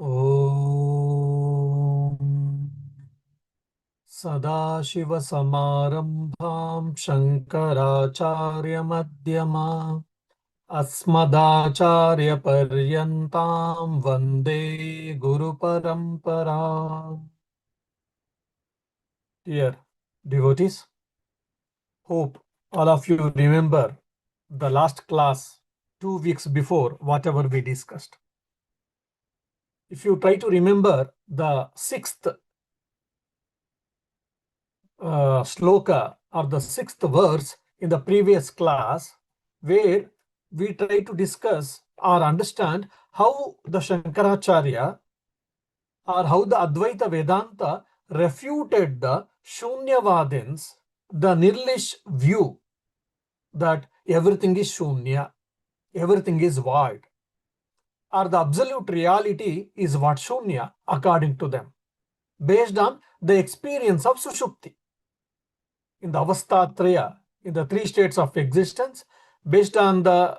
ॐ सदाशिवसमारम्भां शङ्कराचार्यमध्यमाम् अस्मदाचार्यपर्यन्तां वन्दे गुरुपरम्पराम्. Dear devotees, hope all of you remember the last class 2 weeks before, whatever we discussed. If you try to remember the sixth sloka or the sixth verse in the previous class, where we try to discuss or understand how the Shankaracharya or how the Advaita Vedanta refuted the Shunyavadins, the nirlish view that everything is Shunya, everything is void, or the absolute reality is what Shunya according to them, based on the experience of Sushupti. In the Avasthatraya, in the three states of existence, based on the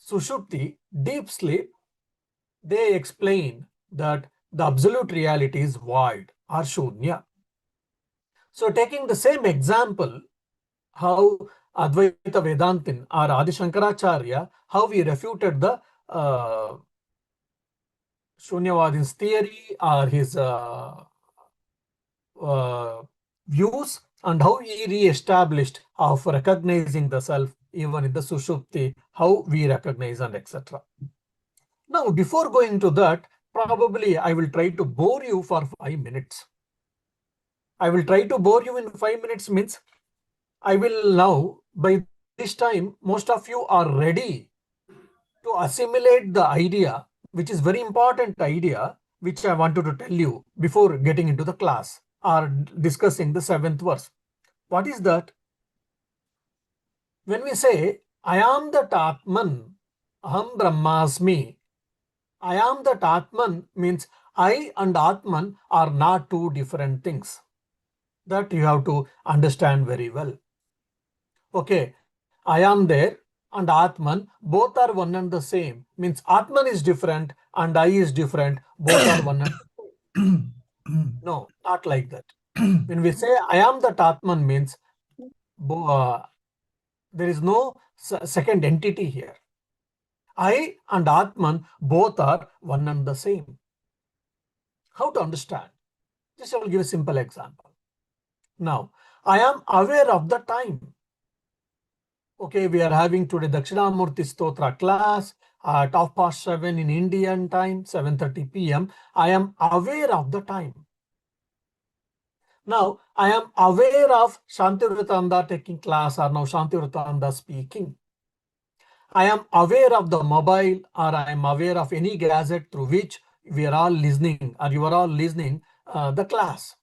Sushupti, deep sleep, they explain that the absolute reality is void or Shunya. So taking the same example, how Advaita Vedantin or Adi Shankaracharya, how he refuted the Shunyavadin's theory or his views, and how he re-established of recognizing the self even in the Sushupti, how we recognize and etc. Now, before going to that, probably I will try to bore you for 5 minutes. I will try to bore you in 5 minutes means I will now, by this time, most of you are ready to assimilate the idea, which is very important idea, which I wanted to tell you before getting into the class or discussing the 7th verse. What is that? When we say, I am the Atman, Aham Brahmasmi, I am the Atman means I and Atman are not two different things. That you have to understand very well. Okay, I am there and Atman, both are one and the same. Means Atman is different and I is different, both are one and the same. No, not like that. When we say I am the Atman means there is no second entity here. I and Atman both are one and the same. How to understand? Just I will give a simple example. Now, I am aware of the time. Okay, we are having today Dakshiṇāmūrti Stotra class at 7:30 in Indian time, 7:30 p.m. I am aware of the time. Now, I am aware of Shantivratananda taking class or now Shantivratananda speaking. I am aware of the mobile or I am aware of any gadget through which we are all listening or you are all listening the class.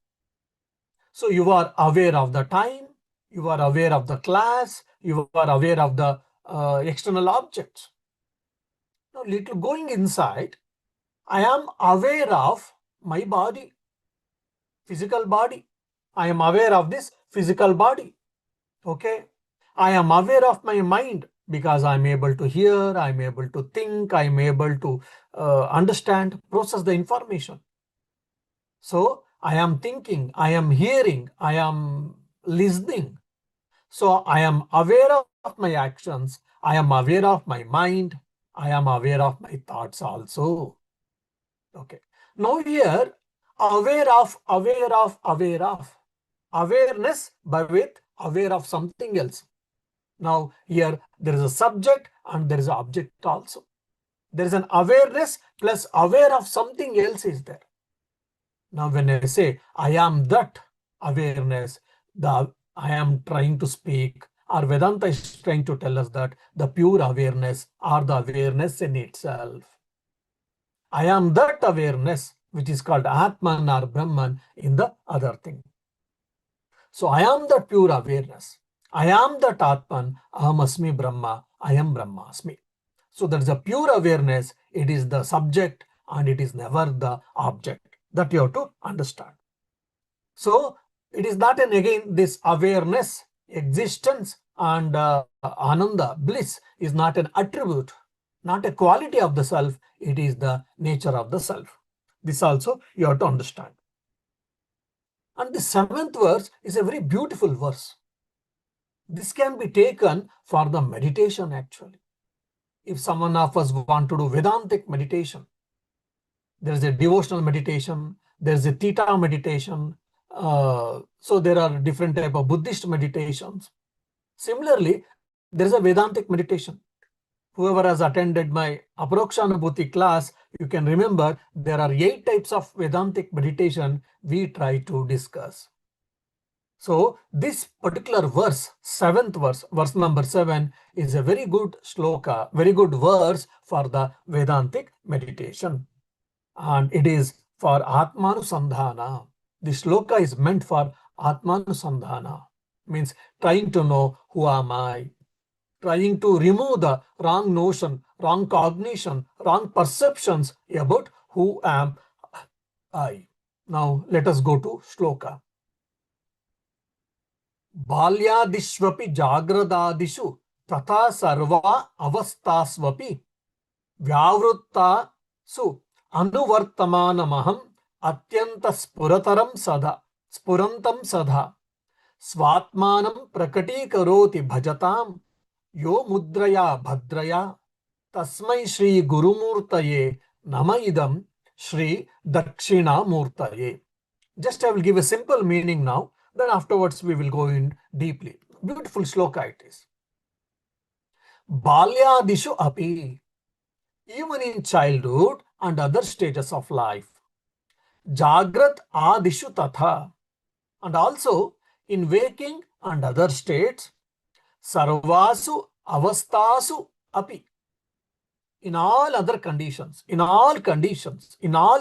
So you are aware of the time, you are aware of the class, you are aware of the external objects. Now, little going inside, I am aware of my body, physical body. I am aware of this physical body. Okay. I am aware of my mind because I am able to hear, I am able to think, I am able to understand, process the information. So I am thinking, I am hearing, I am listening. So I am aware of my actions, I am aware of my mind, I am aware of my thoughts also. Okay. Now here, aware of. Awareness but with aware of something else. Now here there is a subject and there is an object also. There is an awareness plus aware of something else is there. Now when I say I am that awareness, I am trying to speak, or Vedanta is trying to tell us that the pure awareness or the awareness in itself. I am that awareness which is called Atman or Brahman in the other thing. So I am the pure awareness. I am that Atman, Aham Asmi Brahma, I am Brahmasmi. So that is a pure awareness, it is the subject and it is never the object. That you have to understand. So it is not again this awareness, existence and ananda, bliss is not an attribute, not a quality of the self, it is the nature of the self. This also you have to understand. And the 7th verse is a very beautiful verse. This can be taken for the meditation actually. If someone of us want to do Vedantic meditation, there is a devotional meditation, there is a theta meditation, so there are different type of Buddhist meditations. Similarly, there is a Vedantic meditation. Whoever has attended my Aprokshanubhuti class, you can remember there are 8 types of Vedantic meditation we try to discuss. So this particular verse, 7th verse, verse number 7, is a very good shloka, very good verse for the Vedantic meditation. And it is for Atmanusandhana. The shloka is meant for Atmanusandhana, means trying to know who am I, trying to remove the wrong notion, wrong cognition, wrong perceptions about who am I. Now let us go to shloka. bālyādiṣvapi jāgradādiṣu tathā sarvāsvavasthāsvapi vyāvṛttā su anuvartamānamaham atyanta sphurantaṃ sadā svātmānaṃ prakaṭīkarōti bhajatāṃ yo mudrayā bhadrayā tasmai Shri gurumūrtayē nama idaṃ Shri dakṣiṇāmūrtayē. Just I will give a simple meaning now. Then afterwards we will go in deeply. Beautiful shloka it is. bālyādiṣvapi, even in childhood and other stages of life. jāgradādiṣu tathā, and also in waking and other states. sarvāsvavasthāsvapi, in all other conditions, in all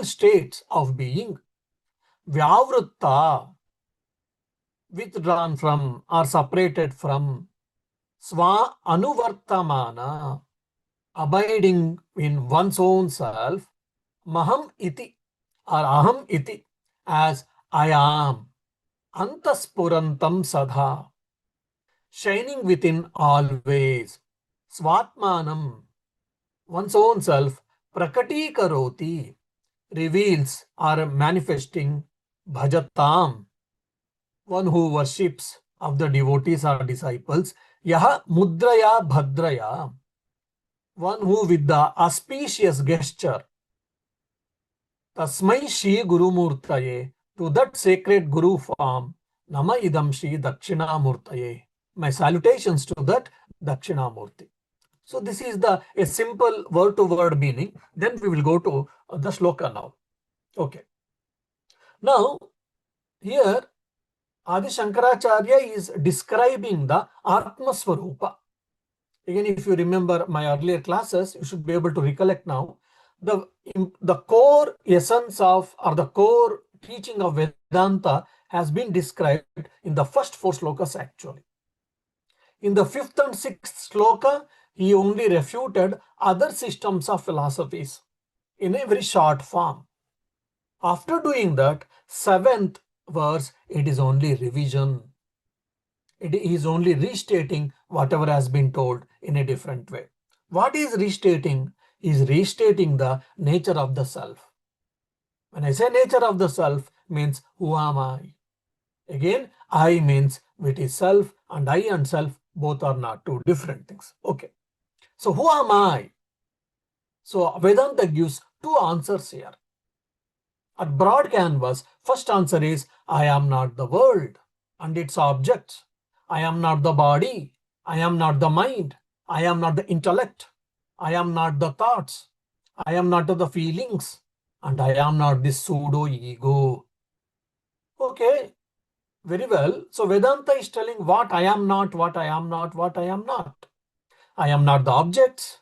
states of being. vyāvṛttā, withdrawn from or separated from. vartamāna, abiding in one's own self. maham iti or aham iti, as I am. sphurantaṃ sadā, shining within always. svātmānaṃ, one's own self. prakaṭīkarōti, reveals or manifesting. bhajatāṃ, one who worships of the devotees or disciples. mudrayā bhadrayā, one who with the auspicious gesture. tasmai Shri gurumūrtayē, to that sacred guru form. nama idaṃ Shri dakṣiṇāmūrtayē, my salutations to that dakṣiṇāmūrti. So this is a simple word to word meaning. Then we will go to the shloka now. Okay. Now here Adi Shankaracharya is describing the Atma Swarupa. Again, if you remember my earlier classes, you should be able to recollect now. The core essence of, or the core teaching of Vedanta has been described in the first 4 slokas actually. In the 5th and 6th sloka, he only refuted other systems of philosophies in a very short form. After doing that, 7th verse, it is only revision. It is only restating whatever has been told in a different way. What is restating? Is restating the nature of the self. When I say nature of the self, means who am I? Again, I means which is self, and I and self both are not 2 different things. Okay. So who am I? So Vedanta gives 2 answers here. At broad canvas, first answer is, I am not the world and its objects. I am not the body. I am not the mind. I am not the intellect. I am not the thoughts. I am not the feelings. And I am not this pseudo-ego. Okay, very well. So Vedanta is telling what I am not, what I am not, what I am not. I am not the objects,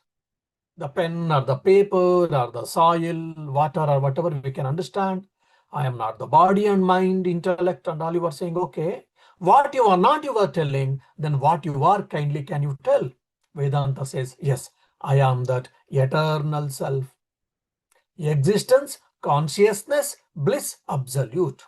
the pen or the paper or the soil, water or whatever we can understand. I am not the body and mind, intellect and all. You are saying, okay, what you are not, you are telling, then what you are, kindly can you tell? Vedanta says, yes, I am that eternal self. Existence, consciousness, bliss, absolute.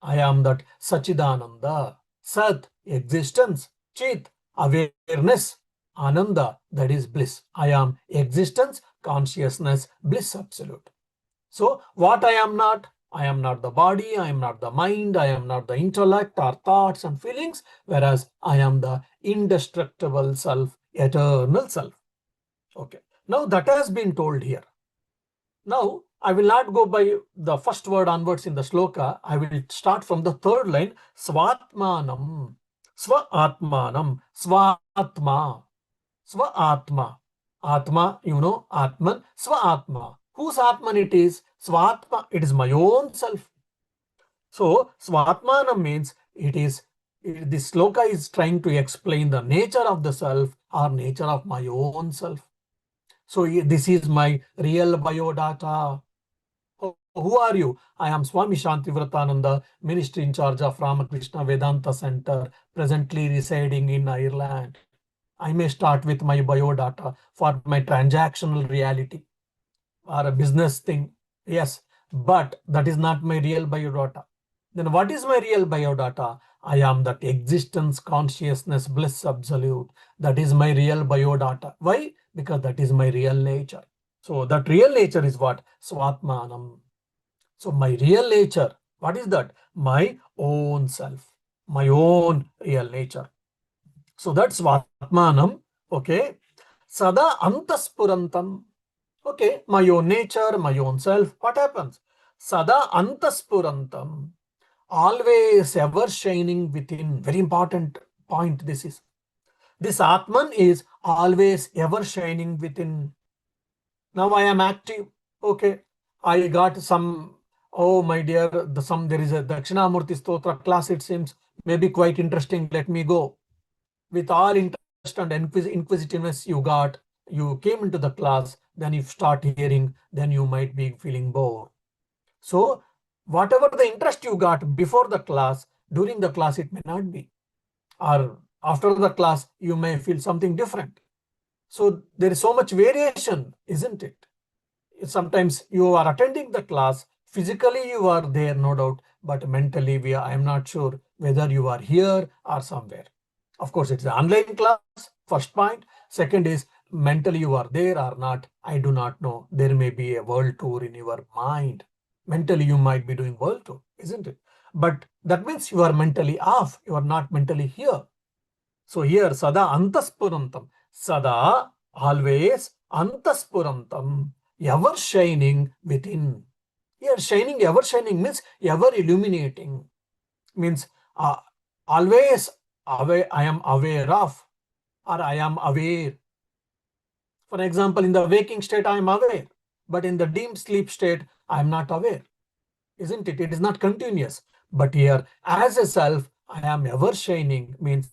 I am that Sachidananda, Sat, existence, Chit, awareness, Ananda, that is bliss. I am existence, consciousness, bliss, absolute. So what I am not? I am not the body, I am not the mind, I am not the intellect or thoughts and feelings, whereas I am the indestructible self, eternal self. Okay. Now that has been told here. Now I will not go by the first word onwards in the sloka. I will start from the third line. Svātmānaṃ, svātmānaṃ, svātmā, svātmā. Atma, you know, Atman, svātmā. Whose Atman it is? Svātma, it is my own self. So svātmānaṃ means this sloka is trying to explain the nature of the self or nature of my own self. So this is my real biodata. Who are you? I am Swami Shantivratananda, Minister in charge of Ramakrishna Vedanta Center, presently residing in Ireland. I may start with my biodata for my transactional reality or a business thing. Yes, but that is not my real biodata. Then what is my real biodata? I am that existence, consciousness, bliss, absolute. That is my real biodata. Why? Because that is my real nature. So that real nature is what? Svātmānaṃ. So my real nature, what is that? My own self, my own real nature. So that's svātmānaṃ. Okay. Sadā antasphurantaṃ. Okay, my own nature, my own self. What happens? Sadā antasphurantaṃ. Always ever shining within. Very important point this is. This Atman is always ever shining within. Now I am active. Okay. I got some, oh my dear, there is a Dakshinamurti Stotra class, it seems maybe quite interesting. Let me go. With all interest and inquisitiveness you came into the class, then you start hearing, then you might be feeling bored. So whatever the interest you got before the class, during the class it may not be. Or after the class, you may feel something different. So there is so much variation, isn't it? Sometimes you are attending the class, physically you are there, no doubt, but mentally I am not sure whether you are here or somewhere. Of course, it's an online class, first point. Second is, mentally you are there or not, I do not know. There may be a world tour in your mind. Mentally you might be doing world tour, isn't it? But that means you are mentally off. You are not mentally here. So here, sada antasphurantaṃ. Sada, always, antasphurantaṃ, ever shining within. Here, shining, ever shining means ever illuminating. Means always aware, I am aware of, or I am aware. For example, in the waking state, I am aware. But in the deep sleep state, I am not aware. Isn't it? It is not continuous. But here, as a self, I am ever shining, means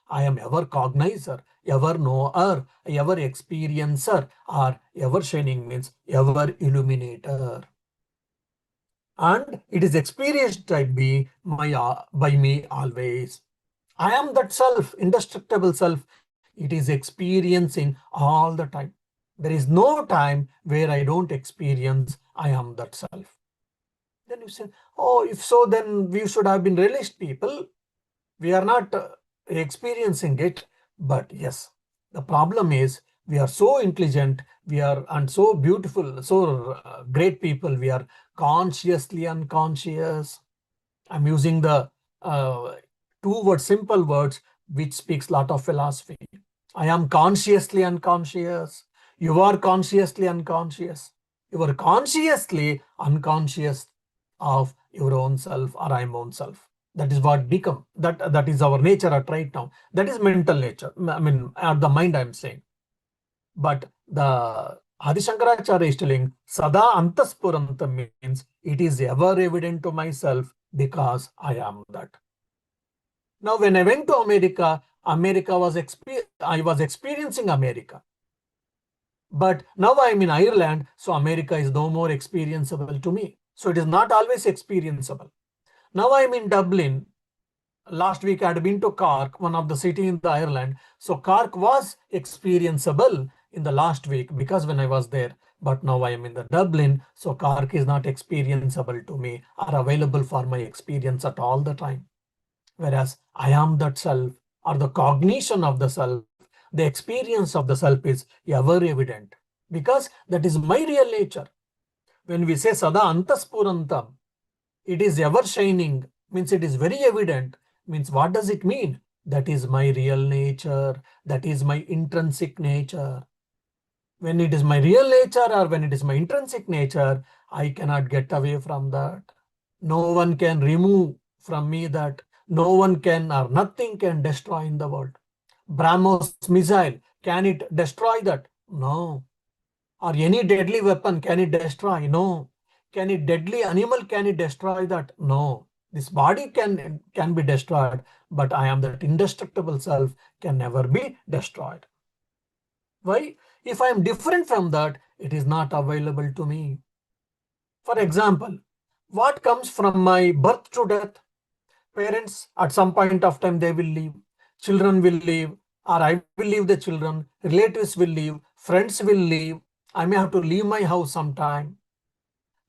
I am ever cognizer, ever knower, ever experiencer, or ever shining means ever illuminator. And it is experienced by me always. I am that self, indestructible self. It is experiencing all the time. There is no time where I don't experience I am that self. Then you say, oh, if so, then we should have been released people. We are not experiencing it. But yes, the problem is we are so intelligent, and so beautiful, so great people. We are consciously unconscious. I'm using the simple words, which speaks a lot of philosophy. I am consciously unconscious. You are consciously unconscious. You are consciously unconscious of your own self or I am own self. That is what become. That is our nature at right now. That is mental nature. I mean, at the mind I'm saying. But the Adi Shankaracharya is telling Sada Antasphurantaṃ means it is ever evident to myself because I am that. Now, when I went to America, I was experiencing America. But now I am in Ireland, so America is no more experienceable to me. So it is not always experienceable. Now I am in Dublin. Last week I had been to Cork, one of the cities in Ireland. So Cork was experienceable in the last week because when I was there. But now I am in the Dublin, so Cork is not experienceable to me or available for my experience at all the time. Whereas I am that self, or the cognition of the self, the experience of the self is ever evident because that is my real nature. When we say sada sphurantaṃ, it is ever shining, means it is very evident. Means what does it mean? That is my real nature. That is my intrinsic nature. When it is my real nature or when it is my intrinsic nature, I cannot get away from that. No one can remove from me that. No one can or nothing can destroy in the world. BrahMos missile, can it destroy that? No. Or any deadly weapon, can it destroy? No. Can it deadly animal, can it destroy that? No. This body can be destroyed, but I am that indestructible self can never be destroyed. Why? If I am different from that, it is not available to me. For example, what comes from my birth to death? Parents, at some point of time, they will leave. Children will leave, or I will leave the children. Relatives will leave. Friends will leave. I may have to leave my house sometime.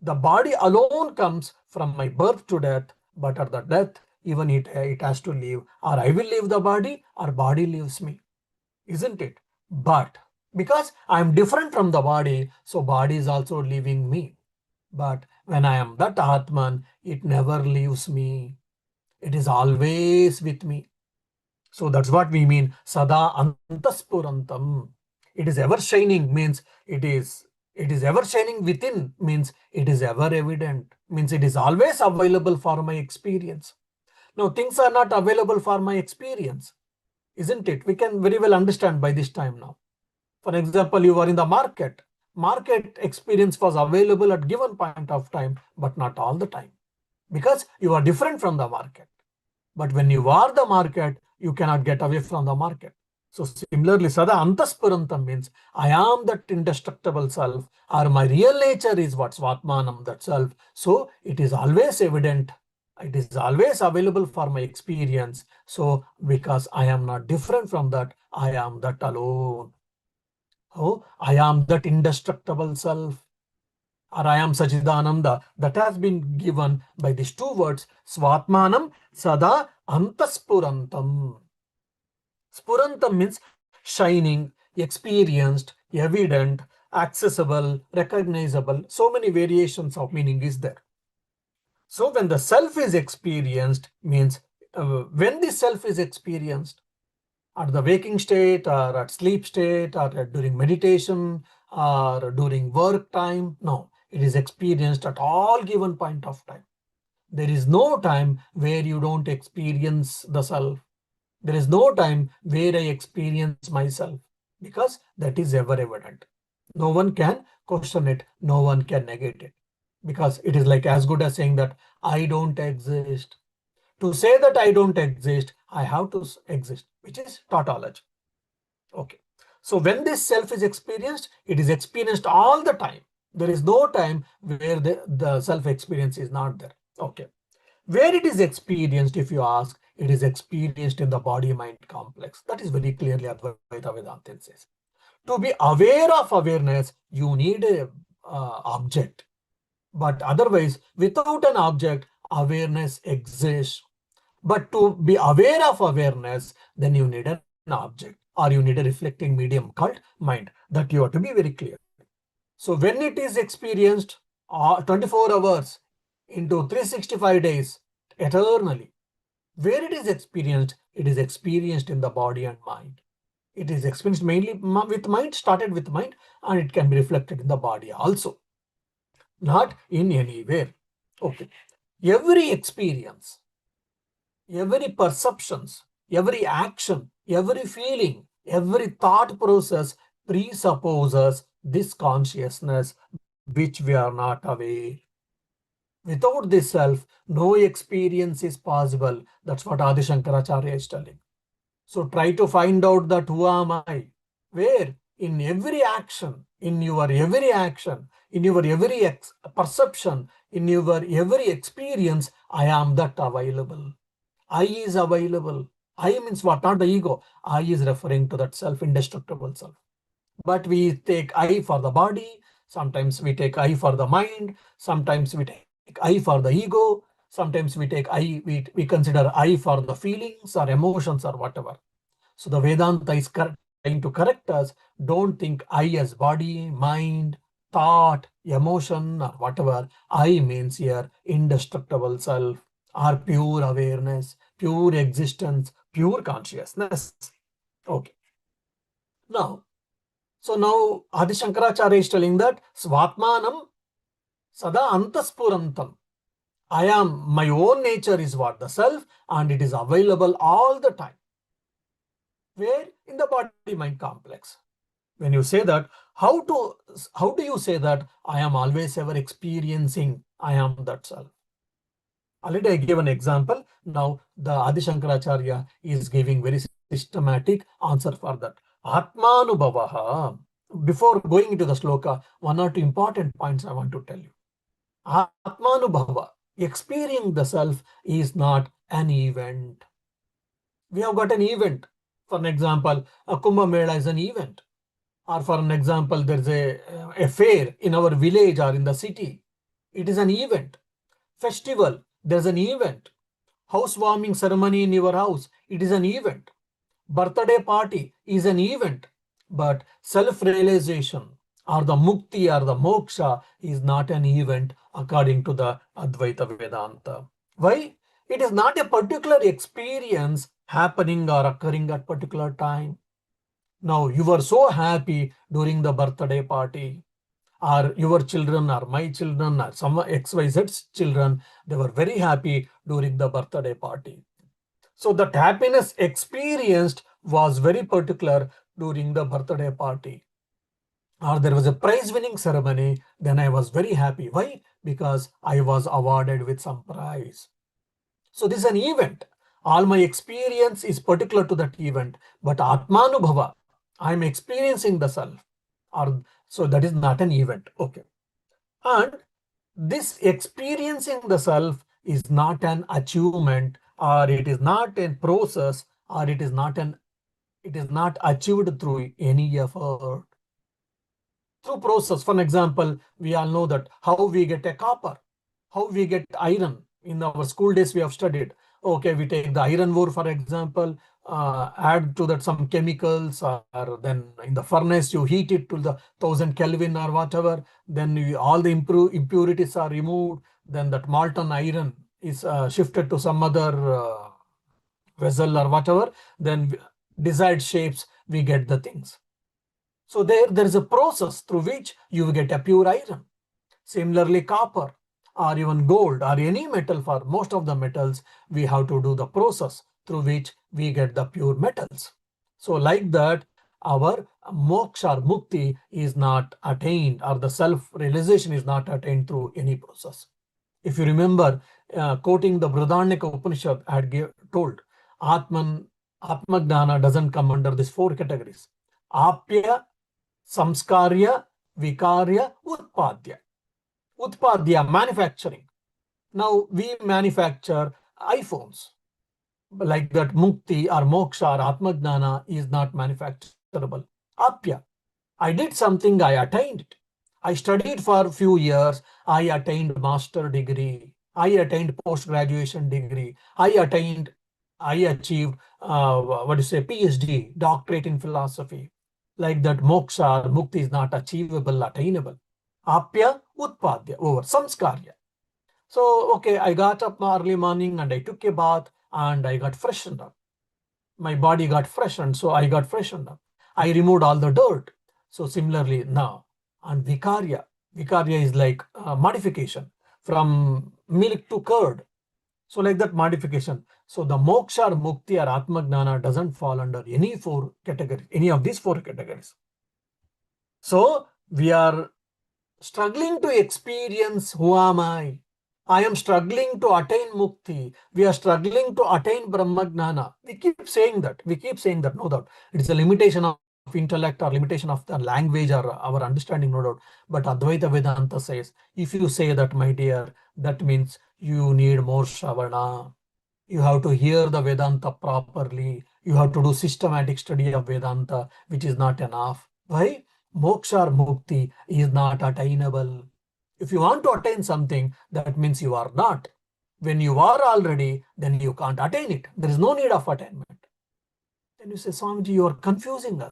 The body alone comes from my birth to death, but at the death, even it has to leave. Or I will leave the body, or body leaves me. Isn't it? But because I am different from the body, so body is also leaving me. But when I am that Atman, it never leaves me. It is always with me. So that's what we mean. Sada sphurantaṃ. It is ever shining, means it is ever shining within, means it is ever evident, means it is always available for my experience. Now things are not available for my experience, isn't it? We can very well understand by this time now. For example, you are in the market. Market experience was available at given point of time, but not all the time, because you are different from the market. But when you are the market, you cannot get away from the market. So similarly, sada sphurantaṃ means I am that indestructible self, or my real nature is what svātmānaṃ, that self. So it is always evident. It is always available for my experience. So because I am not different from that, I am that alone. Oh, I am that indestructible self, or I am Sachidananda, that has been given by these two words, svātmānaṃ, sadā sphurantaṃ. Sphurantaṃ means shining, experienced, evident, accessible, recognizable. So many variations of meaning is there. So when the self is experienced, means when the self is experienced, at the waking state or at sleep state or during meditation or during work time. No, it is experienced at all given point of time. There is no time where you don't experience the self. There is no time where I experience myself, because that is ever evident. No one can question it. No one can negate it, because it is like as good as saying that I don't exist. To say that I don't exist, I have to exist, which is tautology. Okay. So when this self is experienced, it is experienced all the time. There is no time where the self-experience is not there. Okay. Where it is experienced, if you ask, it is experienced in the body-mind complex. That is very clearly Advaita Vedanta says. To be aware of awareness, you need a object. But otherwise, without an object, awareness exists. But to be aware of awareness, then you need an object, or you need a reflecting medium called mind. That you have to be very clear. So when it is experienced 24 hours into 365 days, eternally, where it is experienced in the body and mind. It is experienced mainly with mind, started with mind, and it can be reflected in the body also. Not in anywhere. Okay. Every experience, every perceptions, every action, every feeling, every thought process presupposes this consciousness which we are not aware. Without this self, no experience is possible. That's what Adi Shankaracharya is telling. So try to find out that who am I? Where? In every action, in your every action, in your every perception, in your every experience, I am that available. I is available. I means what? Not the ego. I is referring to that self-indestructible self. But we take I for the body. Sometimes we take I for the mind. Sometimes we take I for the ego. Sometimes we take I, we consider I for the feelings or emotions or whatever. So the Vedanta is trying to correct us. Don't think I as body, mind, thought, emotion, or whatever. I means here indestructible self, or pure awareness, pure existence, pure consciousness. Okay. Now, so now Adi Shankaracharya is telling that svātmānaṃ sadā sphurantaṃ. I am, my own nature is what? The self, and it is available all the time. Where? In the body-mind complex. When you say that, how do you say that I am always ever experiencing I am that self? Already I gave an example. Now the Adi Shankaracharya is giving very systematic answer for that. Atmanubhavaha. Before going into the sloka, one or two important points I want to tell you. Atmanubhava, experiencing the self, is not an event. We have got an event. For an example, a Kumbh Mela is an event. Or for an example, there's a fair in our village or in the city. It is an event. Festival, there's an event. Housewarming ceremony in your house, it is an event. Birthday party is an event. But self-realization or the mukti or the moksha is not an event according to the Advaita Vedanta. Why? It is not a particular experience happening or occurring at particular time. Now, you were so happy during the birthday party, or your children, or my children, or some XYZ children, they were very happy during the birthday party. So that happiness experienced was very particular during the birthday party. Or there was a prize winning ceremony, then I was very happy. Why? Because I was awarded with some prize. So this is an event. All my experience is particular to that event, but Atmanubhava, I am experiencing the self. So that is not an event. Okay. And this experiencing the self is not an achievement, or it is not a process, or it is not achieved through any effort. Through process. For example, we all know that how we get a copper, how we get iron. In our school days, we have studied. Okay, we take the iron ore, for example, add to that some chemicals, or then in the furnace, you heat it to the 1000 Kelvin or whatever. Then all the impurities are removed. Then that molten iron is shifted to some other vessel or whatever. Then desired shapes, we get the things. So there is a process through which you get a pure iron. Similarly, copper or even gold or any metal, for most of the metals, we have to do the process through which we get the pure metals. So like that, our moksha or mukti is not attained, or the self-realization is not attained through any process. If you remember, quoting the Bridhanyaka Upanishad, I had told, Atmajnana doesn't come under these four categories. Apya, samskarya, vikarya, utpadya. Utpadya, manufacturing. Now we manufacture iPhones. Like that, mukti or moksha or atmajnana is not manufacturable. Apya, I did something, I attained it. I studied for a few years, I attained master degree. I attained post-graduation degree. I achieved PhD, doctorate in philosophy. Like that, moksha or mukti is not achievable, attainable. Apya, utpadya, over. Samskarya. So, okay, I got up early morning and I took a bath and I got freshened up. My body got freshened, so I got freshened up. I removed all the dirt. So similarly now, and vikarya is like modification from milk to curd. So like that modification. So the moksha or mukti or atmajnana doesn't fall under any of these four categories. So we are struggling to experience who am I. I am struggling to attain mukti. We are struggling to attain brahmajnana. We keep saying that. No doubt. It is a limitation of intellect or limitation of the language or our understanding, no doubt. But Advaita Vedanta says, if you say that, my dear, that means you need more Shravana. You have to hear the Vedanta properly. You have to do systematic study of Vedanta, which is not enough. Why? Moksha or mukti is not attainable. If you want to attain something, that means you are not. When you are already, then you can't attain it. There is no need of attainment. Then you say, Swamiji, you are confusing us.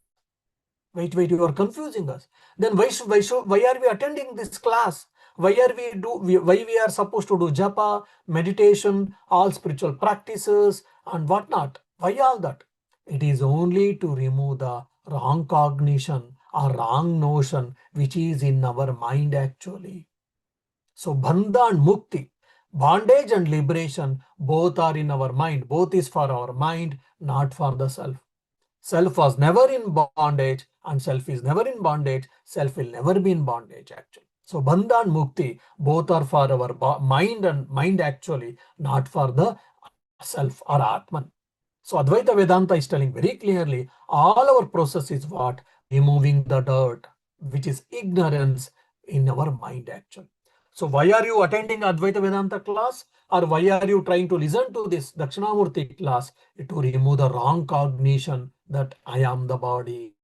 Wait, you are confusing us. Then why are we attending this class? Why we are supposed to do japa, meditation, all spiritual practices and whatnot? Why all that? It is only to remove the wrong cognition or wrong notion which is in our mind actually. So bandha and mukti, bondage and liberation, both are in our mind. Both is for our mind, not for the self. Self was never in bondage and self is never in bondage. Self will never be in bondage actually. So bandha and mukti, both are for our mind and mind actually, not for the self or Atman. So Advaita Vedanta is telling very clearly, all our process is what? Removing the dirt, which is ignorance in our mind actually. So why are you attending Advaita Vedanta class? Or why are you trying to listen to this Dakshiṇāmūrti class? To remove the wrong cognition that I am the body,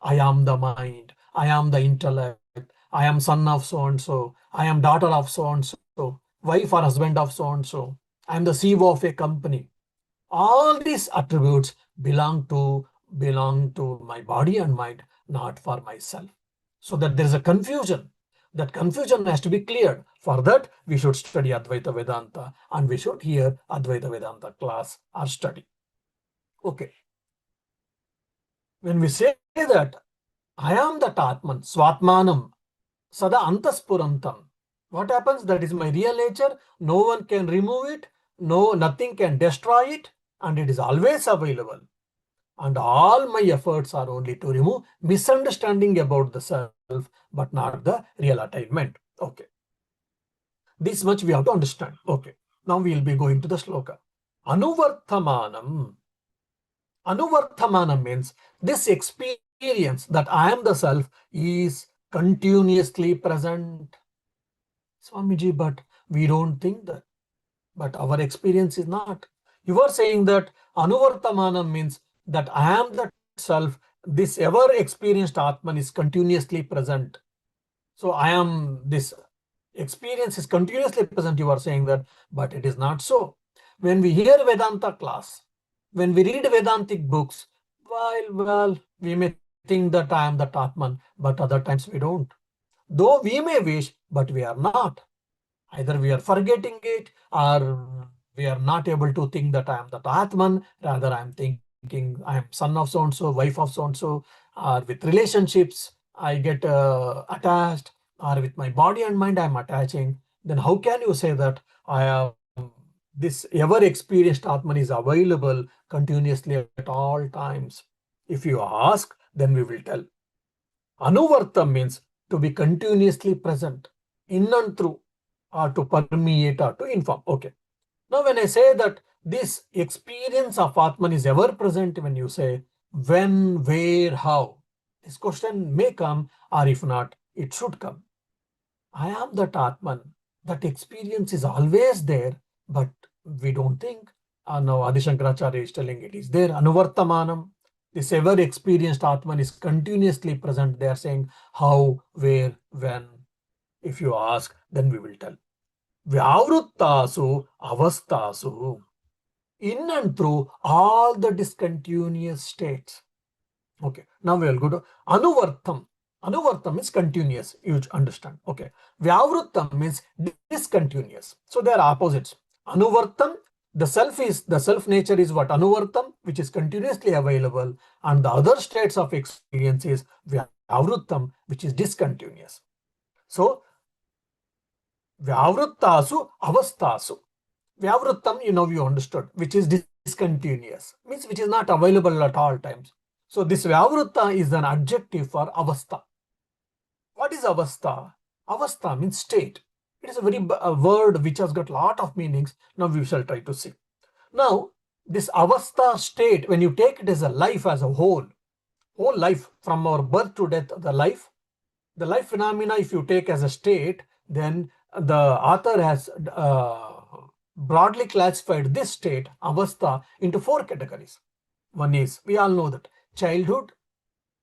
I am the mind, I am the intellect, I am son of so-and-so, I am daughter of so-and-so, wife or husband of so-and-so, I am the CEO of a company. All these attributes belong to my body and mind, not for myself. So that there is a confusion. That confusion has to be cleared. For that, we should study Advaita Vedanta and we should hear Advaita Vedanta class or study. Okay. When we say that I am that Atman, svātmānaṃ, sadā sphurantaṃ, what happens? That is my real nature. No one can remove it. Nothing can destroy it. And it is always available. And all my efforts are only to remove misunderstanding about the self, but not the real attainment. Okay. This much we have to understand. Okay. Now we will be going to the sloka. Vartamānaṃ. Vartamānaṃ means this experience that I am the self is continuously present. Swamiji, but we don't think that. But our experience is not. You are saying that Vartamānaṃ means that I am the self, this ever experienced Atman is continuously present. So I am, this experience is continuously present, you are saying that, but it is not so. When we hear Vedanta class, when we read Vedantic books, well, we may think that I am the Atman, but other times we don't. Though we may wish, but we are not. Either we are forgetting it or we are not able to think that I am the Atman, rather I am thinking I am son of so-and-so, wife of so-and-so, or with relationships I get attached, or with my body and mind I am attaching. Then how can you say that I am this ever experienced Atman is available continuously at all times? If you ask, then we will tell. Anuvartam means to be continuously present, in and through, or to permeate or to inform. Okay. Now when I say that this experience of Atman is ever present, when you say when, where, how, this question may come, or if not, it should come. I am that Atman. That experience is always there, but we don't think. Now Adi Shankaracharya is telling it is there. Anuvartamānaṃ. This ever experienced Atman is continuously present. They are saying how, where, when. If you ask, then we will tell. Vyāvṛttāsu avasthāsu. In and through all the discontinuous states. Okay. Now we will go to Anuvartam. Anuvartam is continuous. You understand. Okay. Vyāvṛttā means discontinuous. So they are opposites. Anuvartam, the self nature is what? Anuvartam, which is continuously available, and the other states of experience is vyāvṛttam, which is discontinuous. So vyāvṛttāsu avasthāsu. Vyāvṛttam, you understood, which is discontinuous, means which is not available at all times. So this vyāvṛttā is an adjective for avastha. What is avastha? Avastha means state. It is a word which has got a lot of meanings. Now we shall try to see. Now this avastha state, when you take it as a life as a whole life from our birth to death, the life phenomena, if you take as a state, then the author has broadly classified this state, avastha, into 4 categories. One is, we all know that, childhood,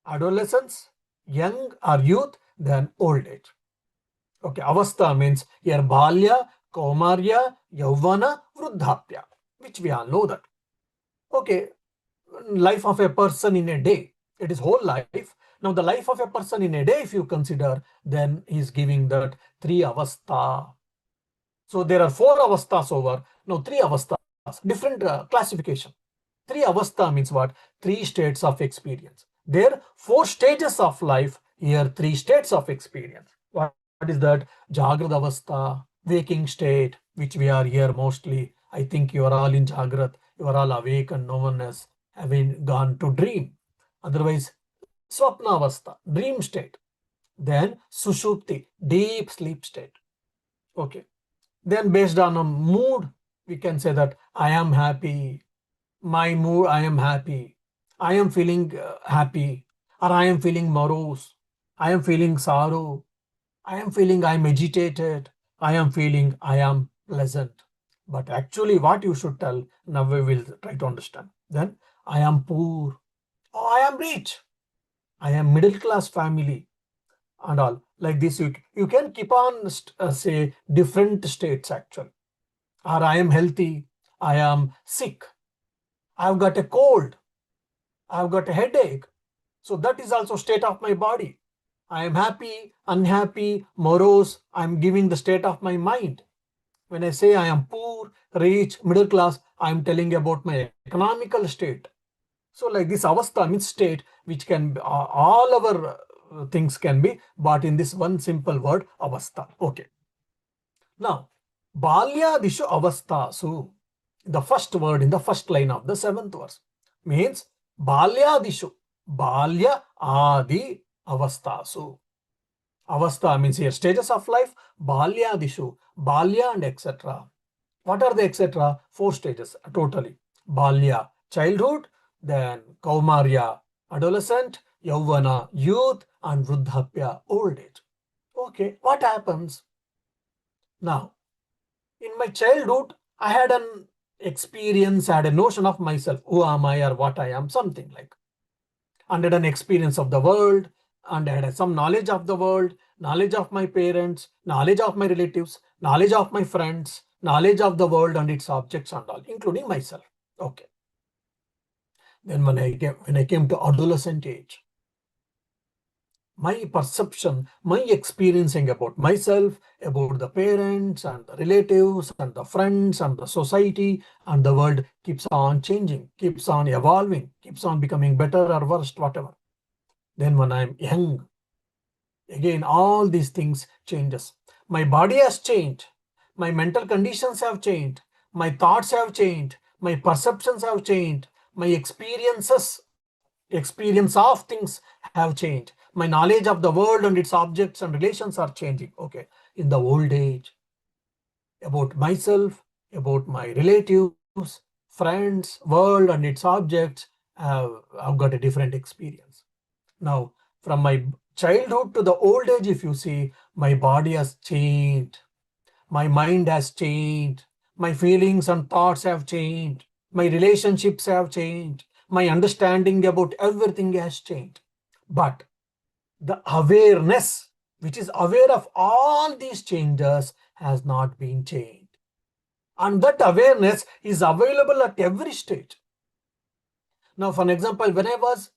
adolescence, young or youth, then old age. Okay, avastha means here bālyā, kaumarya, yauvana, vruddhāpya, which we all know that. Okay, life of a person in a day, it is whole life, Now, the life of a person in a day, if you consider, then he's giving that 3 avastha. So there are 4 avasthas over. Now 3 avasthas, different classification. 3 avastha means what? 3 states of experience. There 4 stages of life. Here 3 states of experience. What is that? Jāgradādiṣvapi, waking state, which we are here mostly. I think you are all in Jagrat. You are all awake and no one has having gone to dream. Otherwise, swapnavastha, dream state. Then sushupti, deep sleep state. Okay. Then based on a mood, we can say that I am happy. My mood, I am happy. I am feeling happy. Or I am feeling morose. I am feeling sorrow. I am feeling I am agitated. I am feeling I am pleasant. But actually what you should tell, now we will try to understand. Then I am poor. Oh, I am rich. I am middle class family and all. Like this, you can keep on say different states actually. Or I am healthy. I am sick. I've got a cold. I've got a headache. So that is also state of my body. I am happy, unhappy, morose. I'm giving the state of my mind. When I say I am poor, rich, middle class, I'm telling about my economical state. So like this avastha means state, which can be, all our things can be bought in this one simple word, avastha. Okay. Now, bālyādiṣu avasthasu, the first word in the first line of the 7th verse, means bālyādiṣu, bālya adi avasthasu. Avastha means here stages of life, bālyādiṣu, bālya and etc. What are the etc? 4 stages totally. Bālya, childhood, then kaumarya, adolescent, yauvana, youth, and vruddhapya, old age. Okay, what happens? Now, in my childhood, I had an experience, I had a notion of myself, who am I or what I am, something like. And had an experience of the world, and I had some knowledge of the world, knowledge of my parents, knowledge of my relatives, knowledge of my friends, knowledge of the world and its objects and all, including myself. Okay. Then when I came to adolescent age, my perception, my experiencing about myself, about the parents and the relatives and the friends and the society and the world keeps on changing, keeps on evolving, keeps on becoming better or worse, whatever. Then when I'm young, again, all these things changes. My body has changed. My mental conditions have changed. My thoughts have changed. My perceptions have changed. My experience of things have changed. My knowledge of the world and its objects and relations are changing. Okay. In the old age, about myself, about my relatives, friends, world and its objects, I've got a different experience. Now, from my childhood to the old age, if you see, my body has changed. My mind has changed. My feelings and thoughts have changed. My relationships have changed. My understanding about everything has changed. But the awareness, which is aware of all these changes, has not been changed. And that awareness is available at every stage. Now, for an example, when I was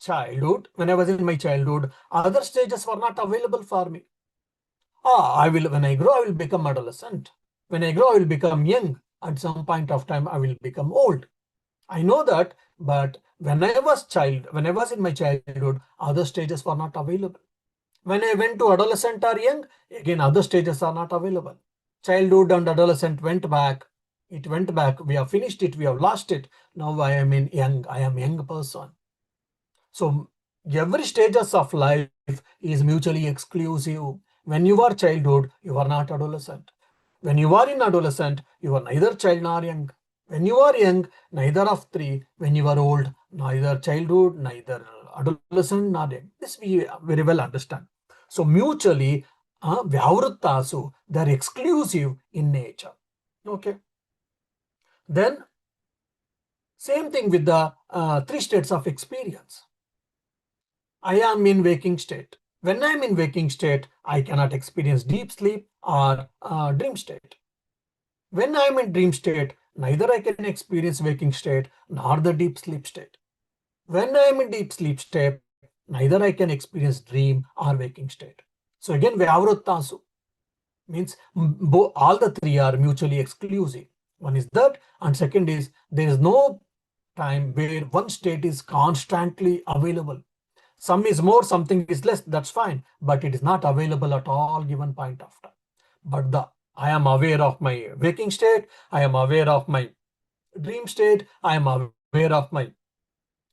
in my childhood, other stages were not available for me. When I grow, I will become adolescent. When I grow, I will become young. At some point of time, I will become old. I know that, but when I was in my childhood, other stages were not available. When I went to adolescent or young, again, other stages are not available. Childhood and adolescent went back. It went back. We have finished it. We have lost it. Now I am young. I am a young person. So every stages of life is mutually exclusive. When you are childhood, you are not adolescent. When you are in adolescent, you are neither child nor young. When you are young, neither of three. When you are old, neither childhood, neither adolescent nor young. This we very well understand. So mutually, vyāvṛttasu, they are exclusive in nature. Okay. Then same thing with the 3 states of experience. I am in waking state. When I am in waking state, I cannot experience deep sleep or dream state. When I am in dream state, neither I can experience waking state nor the deep sleep state. When I am in deep sleep state, neither I can experience dream or waking state. So again, vyāvṛttāsu means all the three are mutually exclusive. One is that, and second is there is no time where one state is constantly available. Some is more, something is less, that's fine, but it is not available at all given point of time. But I am aware of my waking state, I am aware of my dream state, I am aware of my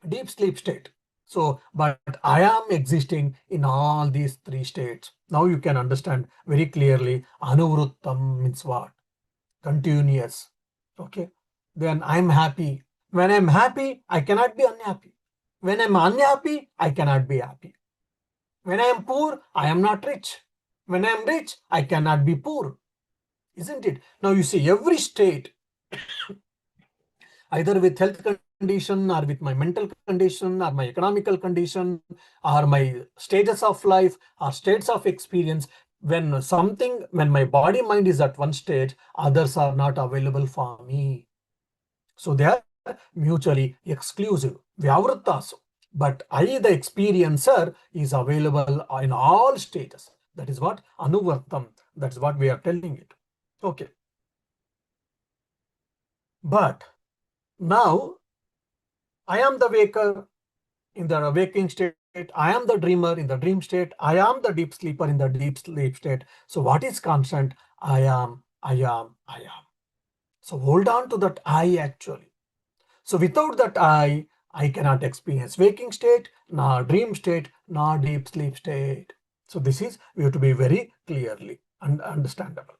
deep sleep state. So, but I am existing in all these three states. Now you can understand very clearly. Anuvrittam means what? Continuous. Okay. Then I'm happy. When I'm happy, I cannot be unhappy. When I'm unhappy, I cannot be happy. When I am poor, I am not rich. When I am rich, I cannot be poor. Isn't it? Now you see every state, either with health condition or with my mental condition or my economical condition or my stages of life or states of experience, when my body mind is at one state, others are not available for me. So they are mutually exclusive. Vyāvṛttāsu. But I, the experiencer, is available in all stages. That is what anuvrittam. That's what we are telling it. Okay. But now I am the waker in the waking state. I am the dreamer in the dream state. I am the deep sleeper in the deep sleep state. So what is constant? I am. So hold on to that I actually. So without that I cannot experience waking state, nor dream state, nor deep sleep state. So this is, we have to be very clearly understandable.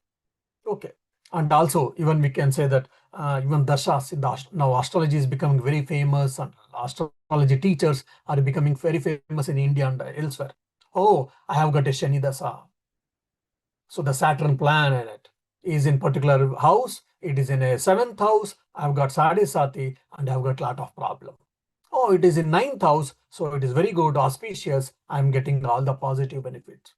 Okay. And also, even we can say that even dashas in now astrology is becoming very famous, and astrology teachers are becoming very famous in India and elsewhere. Oh, I have got a Shani Dasa. So the Saturn planet is in particular house. It is in a 7th house. I've got Sadhi and I've got a lot of problem. Oh, it is in 9th house. So it is very good, auspicious. I'm getting all the positive benefits.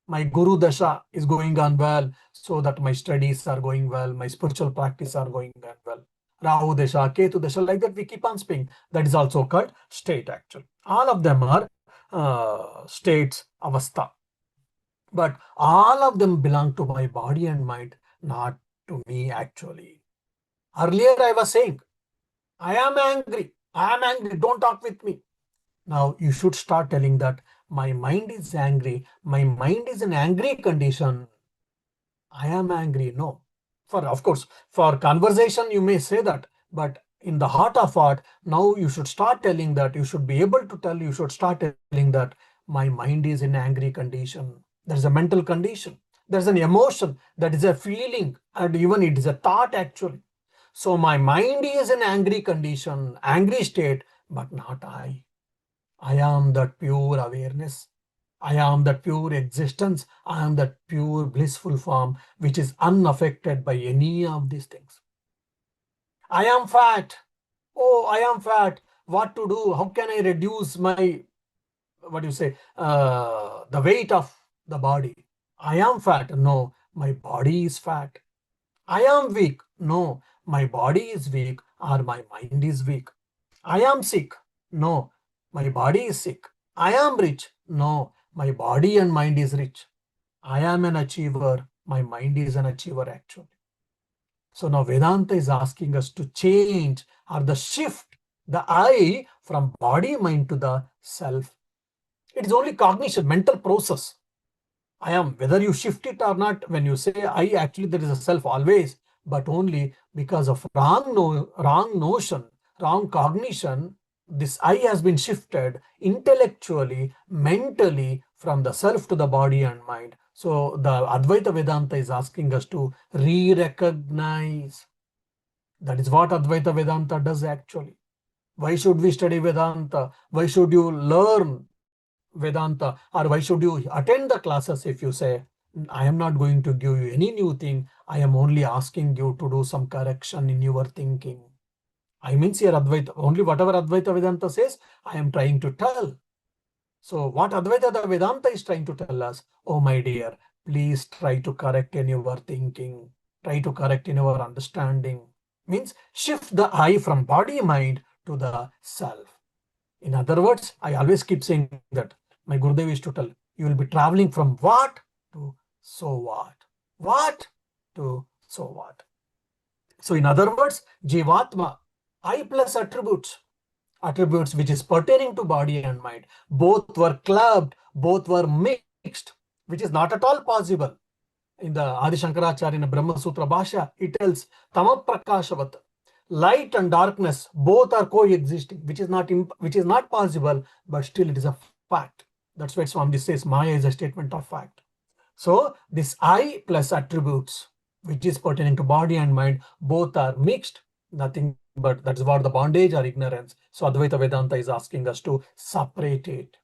My Guru Dasha is going on well, so that my studies are going well, my spiritual practice are going on well. Rahu Dasha, Ketu Dasha, like that we keep on speaking. That is also called state actually. All of them are states, avastha. But all of them belong to my body and mind, not to me actually. Earlier I was saying, I am angry, don't talk with me. Now you should start telling that my mind is angry, my mind is in angry condition. I am angry. No. Of course, for conversation you may say that, but in the heart of heart, now you should start telling that, you should be able to tell, you should start telling that my mind is in angry condition. There's a mental condition. There's an emotion. That is a feeling, and even it is a thought actually. So my mind is in angry condition, angry state, but not I. I am that pure awareness. I am that pure existence. I am that pure blissful form which is unaffected by any of these things. I am fat. Oh, I am fat. What to do? How can I reduce my, the weight of the body? I am fat. No, my body is fat. I am weak. No, my body is weak or my mind is weak. I am sick. No, my body is sick. I am rich. No, my body and mind is rich. I am an achiever. My mind is an achiever actually. So now Vedanta is asking us to change or the shift the I from body, mind to the self. It is only cognition, mental process. I am, whether you shift it or not, when you say I, actually there is a self always, but only because of wrong notion, wrong cognition, this I has been shifted intellectually, mentally from the self to the body and mind. So the Advaita Vedanta is asking us to re-recognize. That is what Advaita Vedanta does actually. Why should we study Vedanta? Why should you learn Vedanta? Or why should you attend the classes if you say, I am not going to give you any new thing. I am only asking you to do some correction in your thinking. I means here Advaita, only whatever Advaita Vedanta says, I am trying to tell. So what Advaita Vedanta is trying to tell us, oh my dear, please try to correct in your thinking, try to correct in your understanding. Means shift the I from body mind to the self. In other words, I always keep saying that my Gurudev used to tell, you will be traveling from what to so what. What to so what. So in other words, Jivatma, I plus attributes which is pertaining to body and mind, both were clubbed, both were mixed, which is not at all possible. In the Adi Shankaracharya in the Brahma Sutra Bhashya, it tells Tama Prakashavat, light and darkness both are coexisting, which is not possible, but still it is a fact. That's why Swami says Maya is a statement of fact. So this I plus attributes, which is pertaining to body and mind, both are mixed, nothing but that's what the bondage or ignorance. So Advaita Vedanta is asking us to separate it.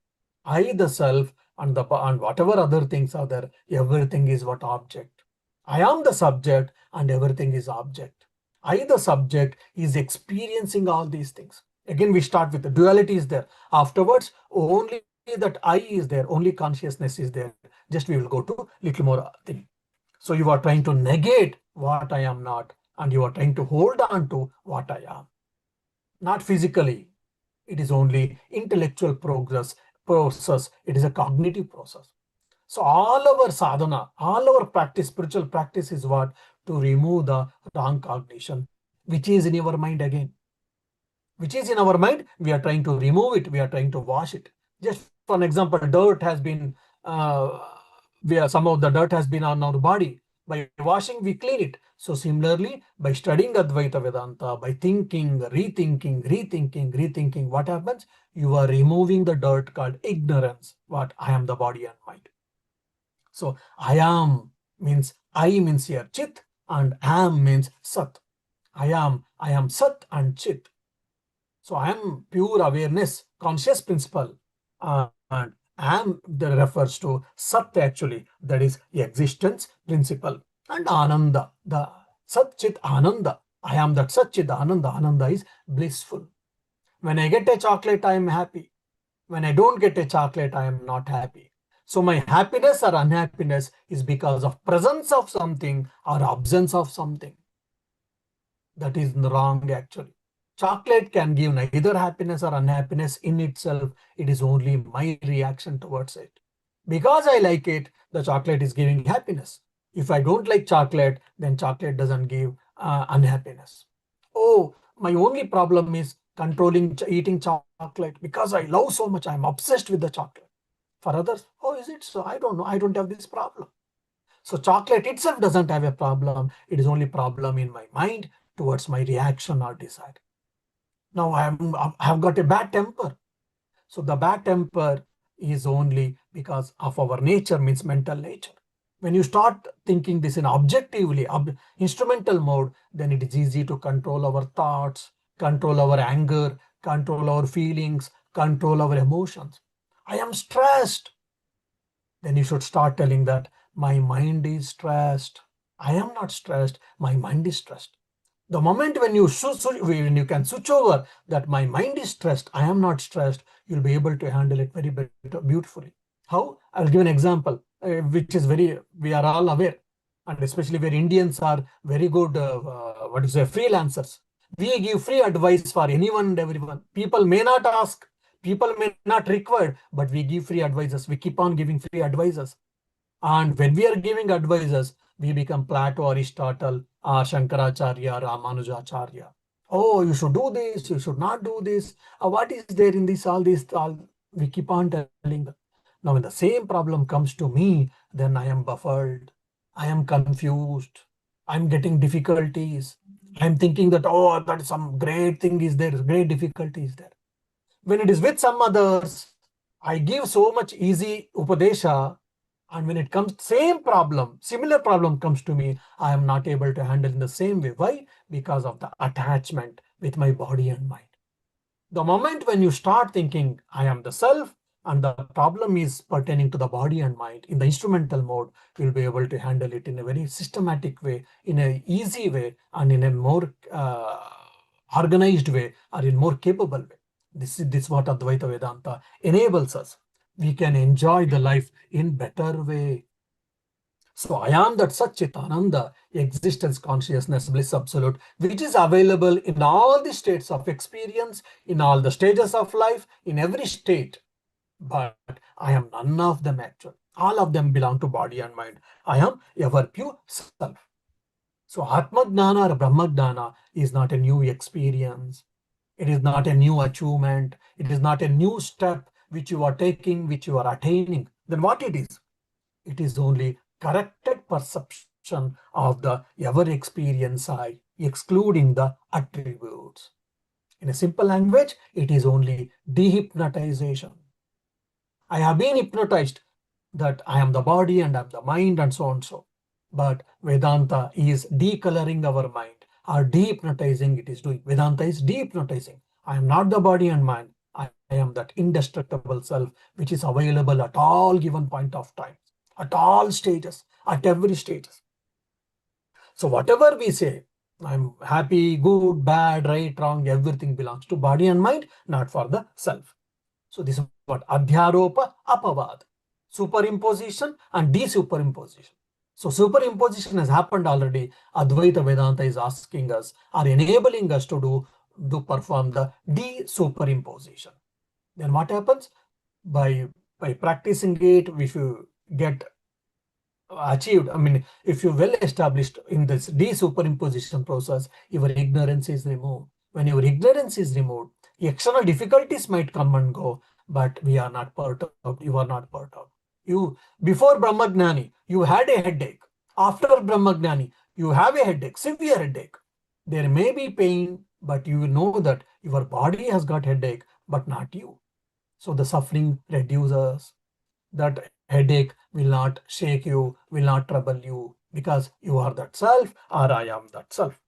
I, the self, and whatever other things are there, everything is what object. I am the subject and everything is object. I, the subject, is experiencing all these things. Again, we start with the duality is there. Afterwards, only that I is there, only consciousness is there. Just we will go to little more thing. So you are trying to negate what I am not, and you are trying to hold on to what I am. Not physically. It is only intellectual process. It is a cognitive process. So all our sadhana, all our practice, spiritual practice is what? To remove the wrong cognition, which is in your mind again. Which is in our mind, we are trying to remove it, we are trying to wash it. Just for an example, dirt has been, some of the dirt has been on our body. By washing, we clean it. So similarly, by studying Advaita Vedanta, by thinking, rethinking, what happens? You are removing the dirt called ignorance. What? I am the body and mind. So I am means here Chit, and am means Sat. I am Sat and Chit. So I am pure awareness, conscious principle, and am that refers to Sat actually, that is existence principle, and Ananda, the Sat Chit Ananda. I am that Sat Chit Ananda. Ananda is blissful. When I get a chocolate, I am happy. When I don't get a chocolate, I am not happy. So my happiness or unhappiness is because of presence of something or absence of something. That is wrong actually. Chocolate can give neither happiness or unhappiness in itself. It is only my reaction towards it. Because I like it, the chocolate is giving happiness. If I don't like chocolate, then chocolate doesn't give unhappiness. Oh, my only problem is controlling eating chocolate because I love so much. I'm obsessed with the chocolate. For others, oh, is it so? I don't know. I don't have this problem. So chocolate itself doesn't have a problem. It is only problem in my mind towards my reaction or desire. Now I have got a bad temper. So the bad temper is only because of our nature, means mental nature. When you start thinking this in objectively, instrumental mode, then it is easy to control our thoughts, control our anger, control our feelings, control our emotions. I am stressed. Then you should start telling that my mind is stressed. I am not stressed. My mind is stressed. The moment when you can switch over that my mind is stressed, I am not stressed, you'll be able to handle it very beautifully. How? I'll give an example, which is we are all aware, and especially where Indians are very good, freelancers. We give free advice for anyone and everyone. People may not ask, people may not require, but we give free advices. We keep on giving free advices. And when we are giving advices, we become Plato, Aristotle, or Shankaracharya, Ramanujacharya. Oh, you should do this, you should not do this. What is there in this, all we keep on telling them. Now, when the same problem comes to me, then I am baffled. I am confused. I'm getting difficulties. I'm thinking that, oh, that some great thing is there, great difficulty is there. When it is with some others, I give so much easy upadesha, and when it comes, similar problem comes to me, I am not able to handle in the same way. Why? Because of the attachment with my body and mind. The moment when you start thinking, I am the self, and the problem is pertaining to the body and mind, in the instrumental mode, you'll be able to handle it in a very systematic way, in an easy way, and in a more organized way, or in more capable way. This is what Advaita Vedanta enables us. We can enjoy the life in better way. So I am that Satchitananda, existence, consciousness, bliss absolute, which is available in all the states of experience, in all the stages of life, in every state. But I am none of them actually. All of them belong to body and mind. I am ever pure self. So Atma Jnana or Brahma Jnana is not a new experience. It is not a new achievement. It is not a new step which you are taking, which you are attaining. Then what it is? It is only corrected perception of the ever experience I, excluding the attributes. In a simple language, it is only dehypnotization. I have been hypnotized that I am the body and I am the mind and so on so. But Vedanta is decoloring our mind or dehypnotizing it is doing. Vedanta is dehypnotizing. I am not the body and mind. I am that indestructible self which is available at all given point of time, at all stages, at every stages. So whatever we say, I'm happy, good, bad, right, wrong, everything belongs to body and mind, not for the self. So this is what adhyaropa apavad, superimposition and desuperimposition. So superimposition has happened already. Advaita Vedanta is asking us or enabling us to perform the desuperimposition. Then what happens? By practicing it, if you get achieved, if you well established in this desuperimposition process, your ignorance is removed. When your ignorance is removed, external difficulties might come and go, but we are not perturbed. You are not perturbed. You, before Brahmagnani, you had a headache. After Brahmagnani, you have a headache, severe headache. There may be pain, but you know that your body has got headache, but not you. So the suffering reduces. That headache will not shake you, will not trouble you, because you are that self or I am that self.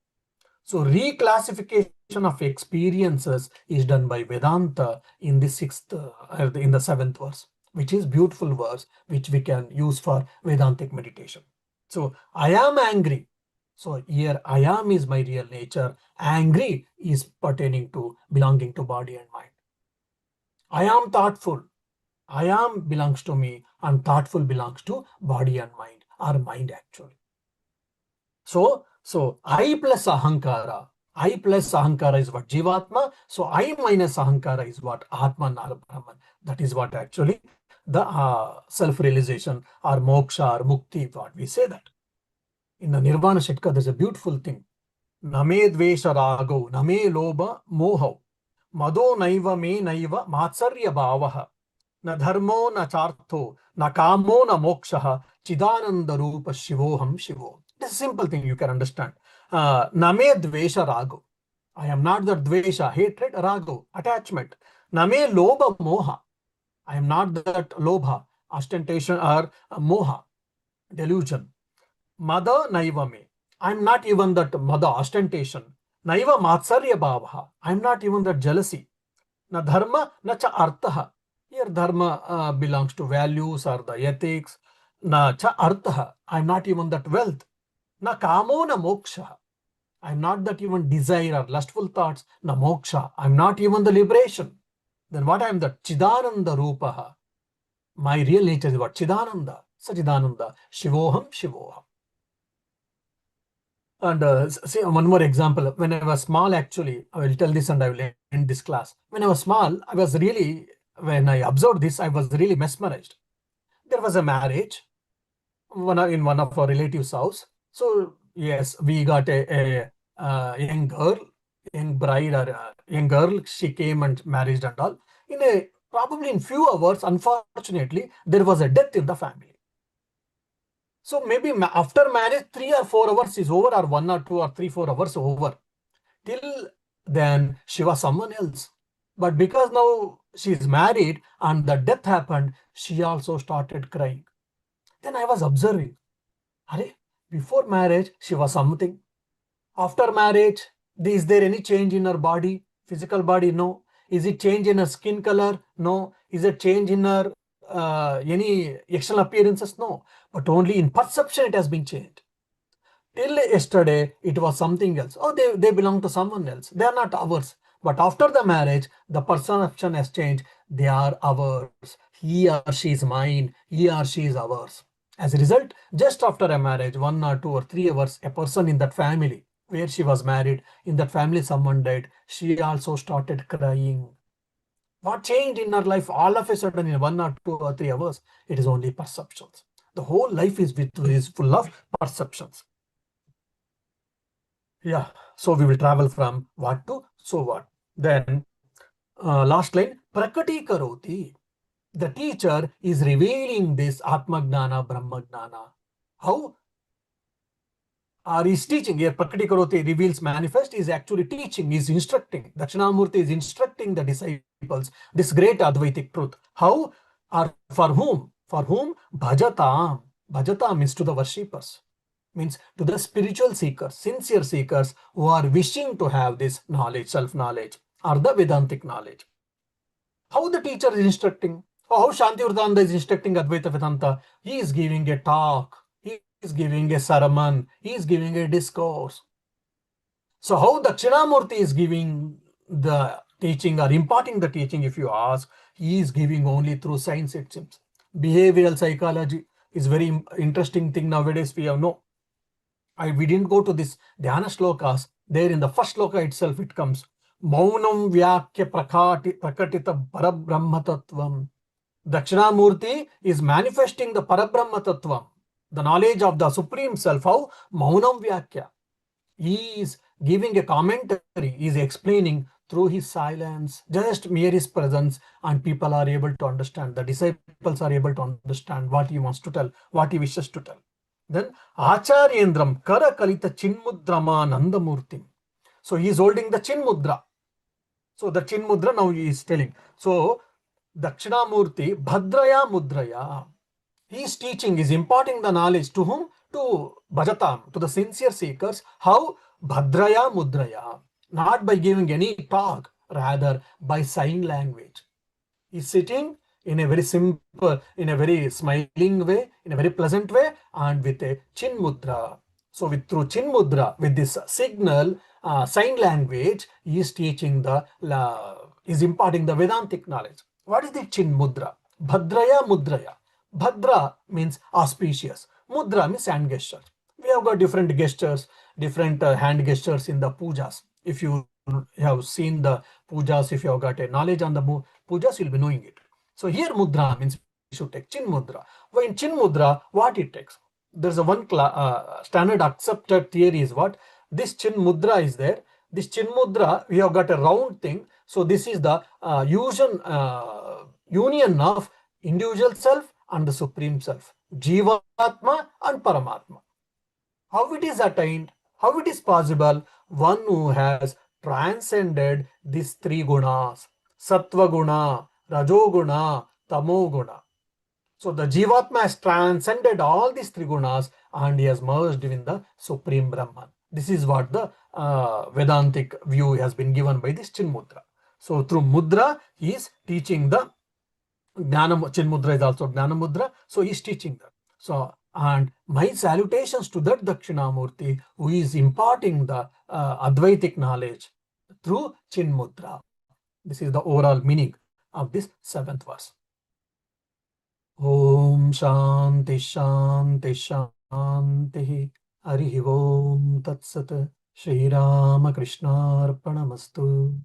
So reclassification of experiences is done by Vedanta in the in the 7th verse, which is beautiful verse, which we can use for Vedantic meditation. So I am angry. So here I am is my real nature. Angry is pertaining to belonging to body and mind. I am thoughtful. I am belongs to me and thoughtful belongs to body and mind, or mind actually. So I plus ahankara. I plus ahankara is what Jivatma. So I minus ahankara is what Atman or Brahman. That is what actually the self-realization or moksha or mukti, what we say that. In the Nirvana Shatka, there's a beautiful thing. Name dvesha rago, name loba moho, mado naiva me naiva matsarya bhavaha. Na dharmo na chartho, na kamo na moksha, chidananda rupa shivoham shivo. It's a simple thing you can understand. Name dvesha rago. I am not the dvesha, hatred, rago, attachment. Name lobha moha. I am not that lobha, ostentation or moha, delusion. Mada naiva me. I am not even that mada, ostentation. Naiva matsarya bhavaha. I am not even that jealousy. Na dharma na cha arthaha. Here dharma belongs to values or the ethics. Na cha artha. I am not even that wealth. Na kamo na moksha. I am not that even desire or lustful thoughts. Na moksha. I am not even the liberation. Then what I am that? Chidananda rupaha. My real nature is what? Chidananda. Sachidananda. Shivoham Shivoham. And see one more example. When I was small, actually, I will tell this and I will end this class. When I was small, when I observed this, I was really mesmerized. There was a marriage in one of our relatives' house. So yes, we got a young girl, young bride or young girl. She came and married and all. Probably in few hours, unfortunately, there was a death in the family. So maybe after marriage, 3 or 4 hours is over, or 1 or 2 or 3, 4 hours over. Till then, she was someone else. But because now she is married and the death happened, she also started crying. Then I was observing. Before marriage, she was something. After marriage, is there any change in her body, physical body? No. Is it change in her skin color? No. Is it change in her any external appearances? No. But only in perception it has been changed. Till yesterday, it was something else. Oh, they belong to someone else. They are not ours. But after the marriage, the perception has changed. They are ours. He or she is mine. He or she is ours. As a result, just after a marriage, 1 or 2 or 3 hours, a person in that family where she was married, in that family someone died, she also started crying. What changed in her life all of a sudden in 1 or 2 or 3 hours? It is only perceptions. The whole life is full of perceptions. Yeah, so we will travel from what to so what. Then last line, prakaṭīkarōti. The teacher is revealing this Atmagnana, Brahmagnana. How? Or is teaching. Here, prakaṭīkarōti reveals manifest, is actually teaching, is instructing. Dakshiṇāmūrti is instructing the disciples this great Advaitic truth. How? Or for whom? For whom? Bhajatāṃ. Bhajatāṃ means to the worshippers. Means to the spiritual seekers, sincere seekers who are wishing to have this knowledge, self-knowledge, or the Vedantic knowledge. How the teacher is instructing? How Shantivratananda is instructing Advaita Vedanta? He is giving a talk, he is giving a sermon, he is giving a discourse. So how Dakshiṇāmūrti is giving the teaching or imparting the teaching, if you ask, he is giving only through science, it seems. Behavioral psychology is very interesting thing nowadays we have no. We didn't go to this dhyana shlokas. There in the first shloka itself it comes. Maunam vyakya prakatita parabrahma tattvam. Dakshiṇāmūrti is manifesting the parabrahma tattvam, the knowledge of the Supreme Self. How? Maunam vyakya. He is giving a commentary, he is explaining through his silence, just mere his presence, and people are able to understand. The disciples are able to understand what he wants to tell, what he wishes to tell. Then Acharyendram Kara Kalita Chinmudramanandamurtim. So he is holding the Chin Mudra. So the Chin Mudra now he is telling. So Dakshiṇāmūrti Bhadrayā mudrayā. He is teaching, is imparting the knowledge to whom? To bhajatāṃ, to the sincere seekers. How? Bhadrayā mudrayā. Not by giving any talk, rather by sign language. He is sitting in a very simple, in a very smiling way, in a very pleasant way, and with a Chin Mudra. So through Chin Mudra, with this signal, sign language, he is teaching is imparting the Vedantic knowledge. What is the Chin Mudra? Bhadrayā mudrayā. Bhadra means auspicious. Mudra means hand gestures. We have got different gestures, different hand gestures in the pujas. If you have seen the pujas, if you have got a knowledge on the pujas, you'll be knowing it. So here mudra means we should take Chin Mudra. Well, in Chin Mudra, what it takes? There's a one standard accepted theory is what? This Chin Mudra is there. This Chin Mudra, we have got a round thing. So this is the union of individual self and the Supreme Self. Jivatma and Paramatma. How it is attained? How it is possible? One who has transcended these three gunas. Sattva guna, Rajo guna, Tamo guna. So the Jivatma has transcended all these three gunas and he has merged in the Supreme Brahman. This is what the Vedantic view has been given by this Chin Mudra. So through Mudra, he is teaching the Jnana. Chin Mudra is also Jnana Mudra. So he is teaching that. So, and my salutations to that Dakshiṇāmūrti who is imparting the Advaitic knowledge through Chin Mudra. This is the overall meaning of this 7th verse. Om Shanti Shanti Shanti Harihi Om Tat Sat Shri Rama Krishna Arpanamastu.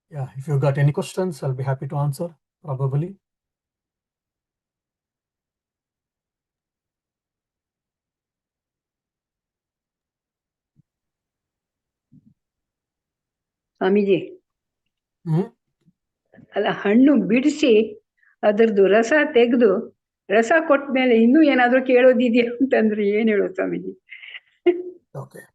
Yeah, if you've got any questions, I'll be happy to answer, probably. Swamiji, Hmm? ಅಲ್ಲ ಹಣ್ಣು ಬಿಡಿಸಿ ಅದರದ್ದು ರಸ ತೆಗೆದು ರಸ ಕೊಟ್ಟ ಮೇಲೆ ಇನ್ನೂ ಏನಾದರೂ ಕೇಳೋದಿದೆಯಾ ಅಂತಂದ್ರೆ ಏನ್ ಹೇಳೋದು Swamiji? Okay.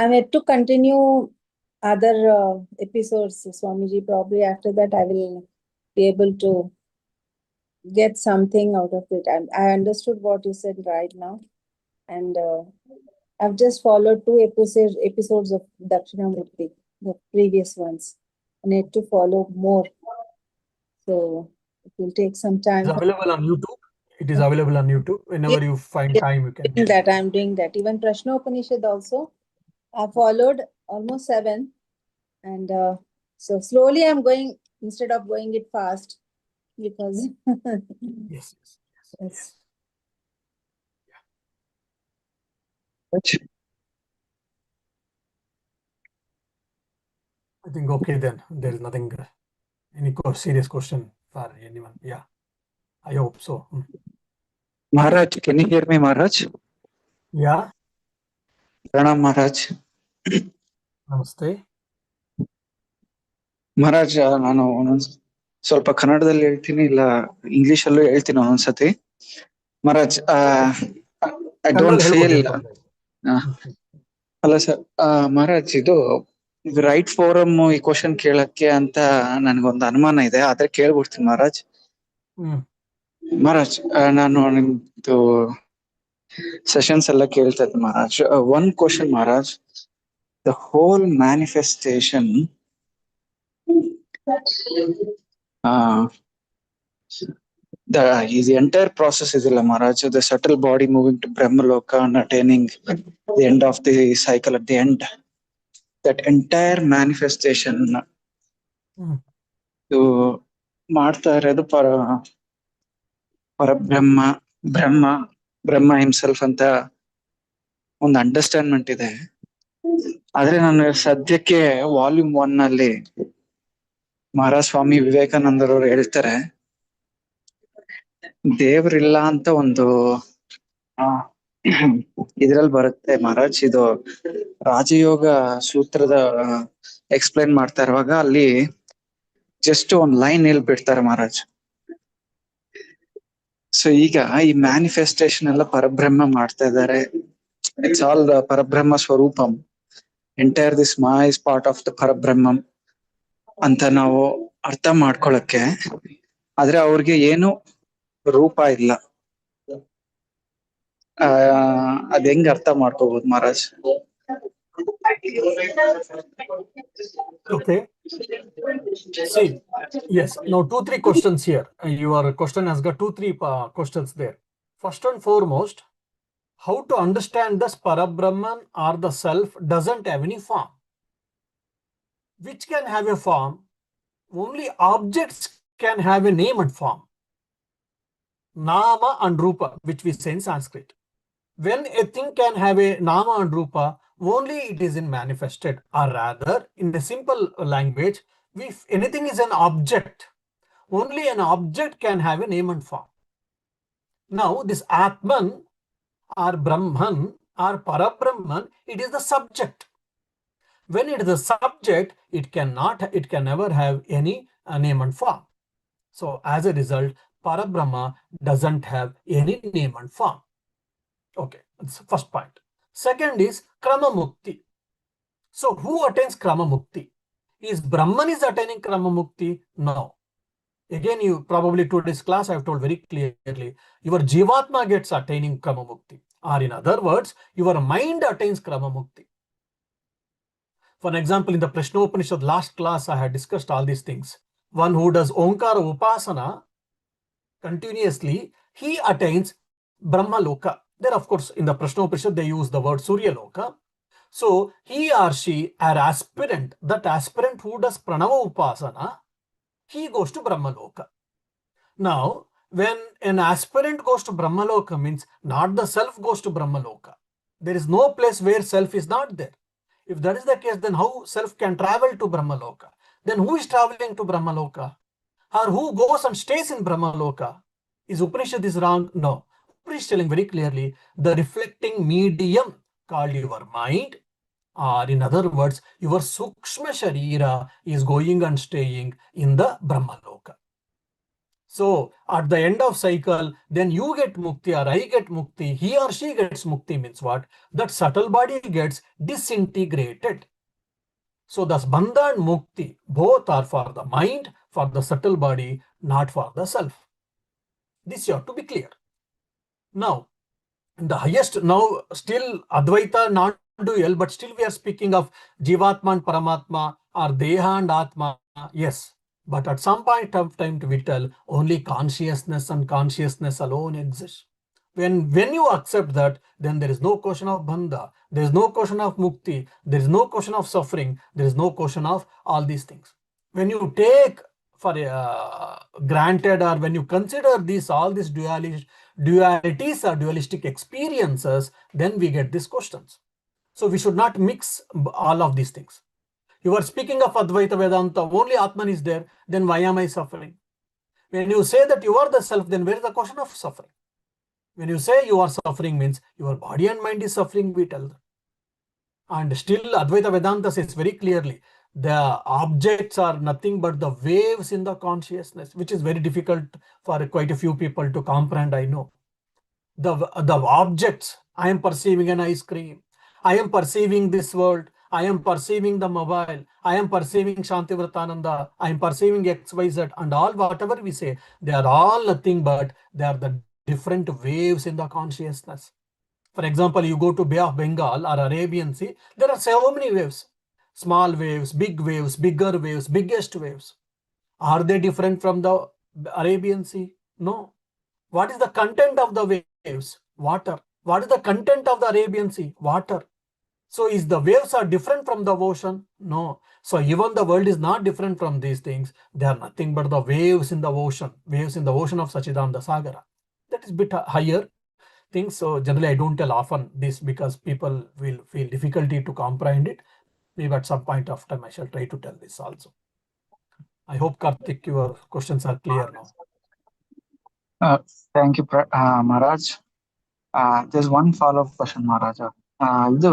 I'm yet to continue other episodes, Swamiji. Probably after that, I will be able to get something out of it. I understood what you said right now, and I've just followed 2 episodes of Dakshinamurti, the previous ones. I need to follow more, so it will take some time. It's available on YouTube. It is available on YouTube. Whenever you find time, you can. That I'm doing that. Even Prashna Upanishad also, I followed almost 7. And so slowly I'm going, instead of going it fast, because Yes. yes. I think okay then. There is nothing, any serious question for anyone. Yeah, I hope so. Maharaj, can you hear me, Maharaj? Yeah. Pranam, Maharaj. Namaste. Maharaj ನಾನು ಸ್ವಲ್ಪ ಕನ್ನಡದಲ್ಲಿ ಹೇಳ್ತೀನಿ, ಇಲ್ಲ English ಅಲ್ಲೂ ಹೇಳ್ತೀನಿ ಒಂದೊಂದ್ಸತಿ. Maharaj, I don't feel, ಅಲ್ಲ sir Maharaj, ಇದು right forum ಈ ಕ್ವಶನ್ ಕೇಳಕ್ಕೆ ಅಂತ ನನ್ಗೊಂದು ಅನುಮಾನ ಇದೆ, ಆದ್ರೆ ಕೇಳ್ಬಿಡ್ತೀನಿ ಮಹಾರಾಜ್. ಮಹಾರಾಜ್, ನಾನು ನಿಮ್ದು ಸೆಷನ್ಸ್ ಎಲ್ಲ ಕೇಳ್ತಾ ಇದ್ದೆ Maharaj. One question Maharaj, the whole manifestation, the entire process is Maharaj, the subtle body moving to Brahmaloka and attaining the end of the cycle at the end. That entire manifestation to ಮಾಡ್ತಾ ಇರೋದು ಬ್ರಹ್ಮ himself ಅಂತ ಒಂದು ಅಂಡರ್ಸ್ಟ್ಯಾಂಡ್ಮೆಂಟ್ ಇದೆ. ಆದ್ರೆ ನಾನು ಸದ್ಯಕ್ಕೆ volume 1 ಅಲ್ಲಿ ಮಹಾರಾಜ್ ಸ್ವಾಮಿ ವಿವೇಕಾನಂದರವರು ಹೇಳ್ತಾರೆ, ದೇವ್ರಿಲ್ಲ ಅಂತ ಒಂದು ಇದ್ರಲ್ಲಿ ಬರುತ್ತೆ ಮಹಾರಾಜ್. ಇದು ರಾಜಯೋಗ ಸೂತ್ರದ ಎಕ್ಸ್ಪ್ಲೈನ್ ಮಾಡ್ತಾ ಇರುವಾಗ ಅಲ್ಲಿ ಜಸ್ಟ್ ಒಂದ್ ಲೈನ್ ಹೇಳ್ಬಿಡ್ತಾರೆ ಮಹಾರಾಜ್. ಸೊ ಈಗ ಈ ಮ್ಯಾನಿಫೆಸ್ಟೇಷನ್ ಎಲ್ಲ ಪರಬ್ರಹ್ಮ ಮಾಡ್ತಾ ಇದ್ದಾರೆ. ಇಟ್ಸ್ ಆಲ್ ದ ಪರಬ್ರಹ್ಮ ಸ್ವರೂಪಂ. ಎಂಟೈರ್ ದಿಸ್ ಮಾ ಇಸ್ ಪಾರ್ಟ್ ಆಫ್ ದ ಪರಬ್ರಹ್ಮಂ ಅಂತ ನಾವು ಅರ್ಥ ಮಾಡ್ಕೊಳಕ್ಕೆ, ಆದ್ರೆ ಅವ್ರಿಗೆ ಏನು ರೂಪ ಇಲ್ಲ. ಅದ್ ಹೆಂಗ್ ಅರ್ಥ ಮಾಡ್ಕೋಬಹುದು Maharaj? Okay. See, yes. Now 2-3 questions here. Your question has got 2-3 questions there. First and foremost, how to understand this Parabrahman or the self doesn't have any form. Which can have a form? Only objects can have a name and form. Nama and Rupa, which we say in Sanskrit. When a thing can have a Nama and Rupa, only it is in manifested, or rather, in the simple language, if anything is an object, only an object can have a name and form. Now, this Atman or Brahman or Parabrahman, it is the subject. When it is a subject, it can never have any name and form. So, as a result, Parabrahma doesn't have any name and form. Okay, that's the first point. Second is Krama Mukti. So, who attains Krama Mukti? Is Brahman is attaining Krama Mukti? No. Again, you probably today's class I have told very clearly, your Jivatma gets attaining Krama Mukti. Or in other words, your mind attains Krama Mukti. For example, in the Prashnopanishad last class, I had discussed all these things. One who does Omkara Upasana continuously, he attains Brahma Loka. Then, of course, in the Prashnopanishad, they use the word Surya Loka. So, he or she, an aspirant, that aspirant who does Pranava Upasana, he goes to Brahma Loka. Now, when an aspirant goes to Brahma Loka, means not the self goes to Brahma Loka. There is no place where self is not there. If that is the case, then how self can travel to Brahma Loka? Then who is traveling to Brahma Loka? Or who goes and stays in Brahma Loka? Is Upanishad is wrong? No. Upanishad is telling very clearly, the reflecting medium called your mind, or in other words, your Sukshma Sharira is going and staying in the Brahma Loka. So, at the end of cycle, then you get mukti or I get mukti, he or she gets mukti, means what? That subtle body gets disintegrated. So, thus bandha and mukti, both are for the mind, for the subtle body, not for the self. This you have to be clear. Now, the highest, now still Advaita non-dual, but still we are speaking of Jivatma and Paramatma, or Deha and Atma. Yes, But at some point of time, we tell only consciousness and consciousness alone exists. When you accept that, then there is no question of bandha, there is no question of mukti, there is no question of suffering, there is no question of all these things. When you take for granted, or when you consider all these dualities or dualistic experiences, then we get these questions. So we should not mix all of these things. You are speaking of Advaita Vedanta, only Atman is there, then why am I suffering? When you say that you are the self, then where is the question of suffering? When you say you are suffering, means your body and mind is suffering, we tell them. And still Advaita Vedanta says very clearly, the objects are nothing but the waves in the consciousness, which is very difficult for quite a few people to comprehend, I know. The objects, I am perceiving an ice cream, I am perceiving this world, I am perceiving the mobile, I am perceiving Shantivratananda, I am perceiving XYZ, and all whatever we say, they are all nothing but they are the different waves in the consciousness. For example, you go to Bay of Bengal or Arabian Sea, there are so many waves. Small waves, bigger waves, biggest waves. Are they different from the Arabian Sea? No. What is the content of the waves? Water. What is the content of the Arabian Sea? Water. So is the waves are different from the ocean? No. So even the world is not different from these things. They are nothing but the waves in the ocean of Sachidananda Sagara. That is a bit higher things. So generally I don't tell often this because people will feel difficulty to comprehend it. Maybe at some point of time I shall try to tell this also. I hope Karthik, your questions are clear now. Thank you, Maharaj. There's one follow-up question, Maharaj. ಇದು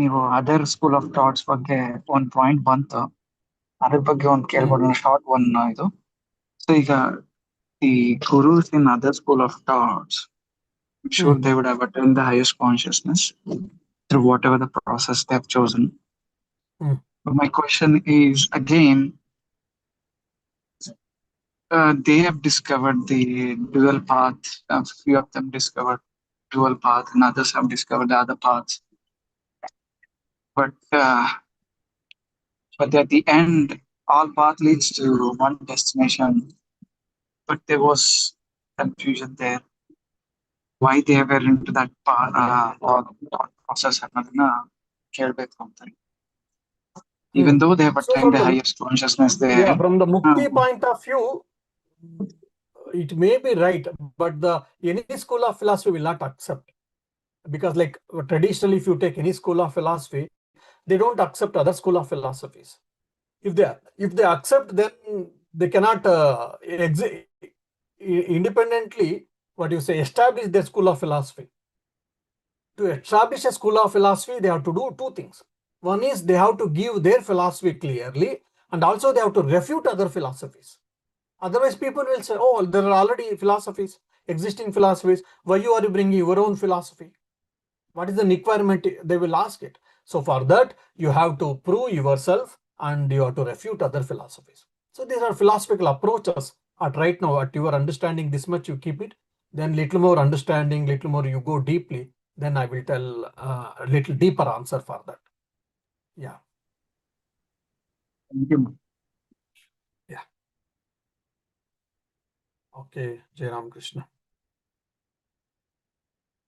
ನೀವು other school of thoughts ಬಗ್ಗೆ ಒಂದು point ಬಂತು, ಅದ್ರ ಬಗ್ಗೆ ಒಂದು ಕೇಳ್ಬೋದು, short one ಇದು. ಸೊ ಈಗ ಈ gurus in other school of thoughts, I'm sure they would have attained the highest consciousness through whatever the process they have chosen. But my question is again, they have discovered the dual path. A few of them discovered dual path, and others have discovered the other paths. But at the end, all path leads to one destination. But there was confusion there. Why they were into that path or thought process ಅನ್ನೋದನ್ನ ಕೇಳ್ಬೇಕು ಅಂತಾರೆ. Even though they have attained the highest consciousness there. Yeah, from the mukti point of view, it may be right, but any school of philosophy will not accept. Because like traditionally, if you take any school of philosophy, they don't accept other school of philosophies. If they accept, then they cannot independently, what you say, establish their school of philosophy. To establish a school of philosophy, they have to do two things. One is they have to give their philosophy clearly, and also they have to refute other philosophies. Otherwise, people will say, oh, there are already philosophies, existing philosophies. Why you are bringing your own philosophy? What is the requirement? They will ask it. So for that, you have to prove yourself and you have to refute other philosophies. So these are philosophical approaches. At right now, at your understanding this much, you keep it. Then little more understanding, little more you go deeply. Then I will tell a little deeper answer for that. Yeah. Thank you. Yeah. Okay, Jai Ram Krishna.